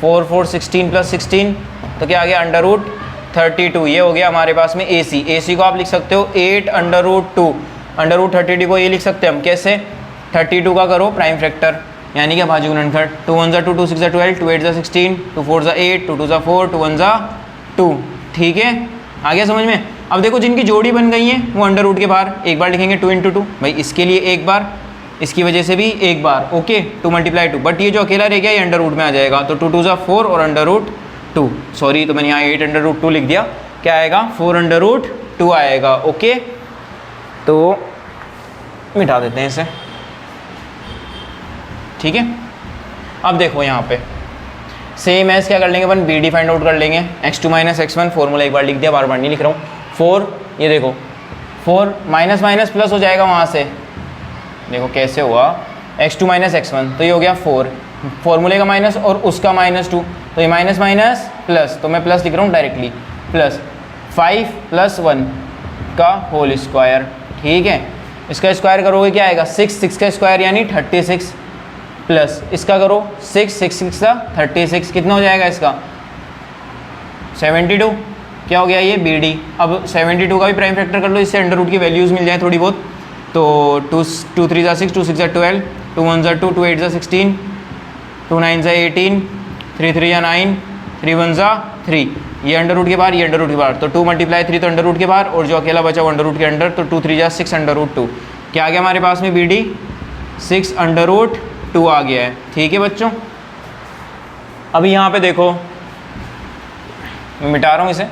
4 4 16 प्लस 16, तो क्या आ गया √32। ये हो गया हमारे पास में AC को आप लिख सकते हो 8 √2, √32 को ये लिख सकते हैं हम कैसे, 32 का करो प्राइम फैक्टर यानी कि अभाज्य गुणनखंड। 2 1 2 2 6 12 2 8 16 2 4 8 2 2 4 2 1 2। ठीक है, आ गया समझ में। अब देखो जिनकी जोड़ी बन गई है वो अंडर रूट के बाहर एक बार लिखेंगे 2 × 2, भाई इसके लिए एक बार, इसकी वजह से भी एक बार, ओके 2 × 2। बट ये जो अकेला रह गया ये अंडर रूट में आ जाएगा, तो 2 2 4 और अंडर रूट 2, सॉरी तो मैंने यहाँ 8 अंडर रूट 2 लिख दिया, क्या आएगा 4 अंडर रूट 2 आएगा। ओके तो मिटा देते हैं इसे, ठीक है। अब देखो यहाँ पे सेम एज क्या कर लेंगे अपन, बी डी फाइंड आउट कर लेंगे, x2 - x1 फॉर्मूला एक बार लिख दिया, बार बार नहीं लिख रहा हूँ। 4 ये देखो 4 माइनस माइनस प्लस हो जाएगा वहाँ से, देखो कैसे हुआ, x2 - x1 तो ये हो गया 4, फॉर्मूले का माइनस और उसका -2, तो ये माइनस माइनस प्लस, तो मैं प्लस लिख रहा हूँ डायरेक्टली, प्लस 5 + 1 का होल स्क्वायर। ठीक है, इसका स्क्वायर करोगे क्या आएगा 6, 6 का स्क्वायर यानी 36, प्लस इसका करो 6 6 6 का 36, कितना हो जाएगा इसका 72, क्या हो गया ये बी डी। अब 72 का भी प्राइम फैक्टर कर लो, इससे अंडर रूट की वैल्यूज़ मिल जाए थोड़ी बहुत, तो 2 3 6 2 6 12 2 1 2 2 8 16 2 9 18 3 3 9 3 1 3, ये अंडर रूट के बाहर, ये अंडर रूट के बाहर, तो 2 × 3 तो अंडर रूट के बाहर, और जो अकेला बचा वो अंडर रूट के अंडर, तो 2 3 6 अंडर रूट 2, क्या आ गया हमारे पास में बी डी 6 अंडर रूट 2 आ गया है। ठीक है बच्चों, अभी यहाँ पे देखो मैं मिटा रहा हूँ इसे,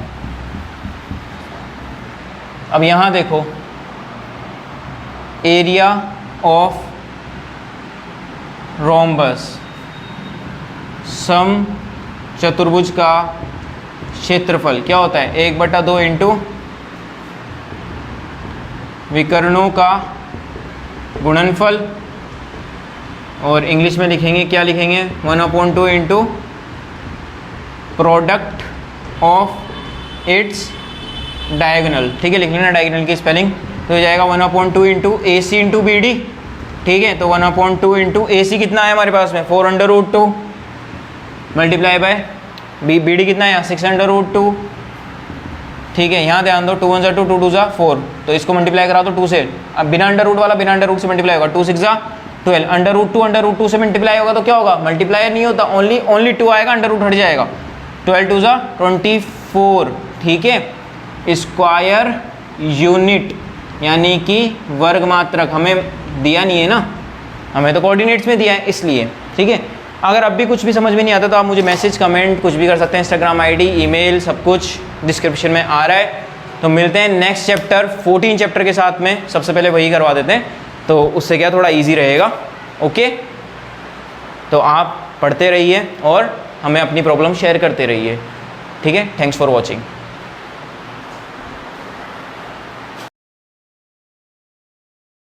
अब यहाँ देखो एरिया ऑफ रोम्बस, सम चतुर्भुज का क्षेत्रफल क्या होता है 1/2 इंटू विकर्णों का गुणनफल, और इंग्लिश में लिखेंगे क्या लिखेंगे 1/2 into product of its diagonal. ठीक है, लिख लेना डायगोनल की स्पेलिंग, तो हो जाएगा 1/2 इंटू ए सी इंटू बी डी। ठीक है, तो 1/2 इंटू ए सी कितना है हमारे पास में 4 under root 2 multiply by B D कितना है 6 अंडर रूट 2। ठीक है, यहाँ ध्यान दो 2 1 2 2 2 4, तो इसको मल्टीप्लाई करा दो 2 से, अब बिना अंडर रूट वाला बिना अंडर रूट से मल्टीप्लाई होगा, 2 6 12 अंडर रूट 2 से मल्टीप्लाई होगा तो क्या होगा, मल्टीप्लायर नहीं होता, ओनली 2 आएगा, अंडर रूट हट जाएगा, 12 2 24। ठीक है, स्क्वायर यूनिट यानी कि वर्ग मात्रक हमें दिया नहीं है ना, हमें तो कोऑर्डिनेट्स में दिया है इसलिए। ठीक है, अगर अब भी कुछ भी समझ में नहीं आता तो आप मुझे मैसेज कमेंट कुछ भी कर सकते हैं, इंस्टाग्राम आईडी ईमेल सब कुछ डिस्क्रिप्शन में आ रहा है। तो मिलते हैं नेक्स्ट चैप्टर 14 चैप्टर के साथ में, सबसे पहले वही करवा देते हैं तो उससे क्या थोड़ा इजी रहेगा। ओके, तो आप पढ़ते रहिए और हमें अपनी प्रॉब्लम शेयर करते रहिए। ठीक है, थैंक्स फॉर वॉचिंग।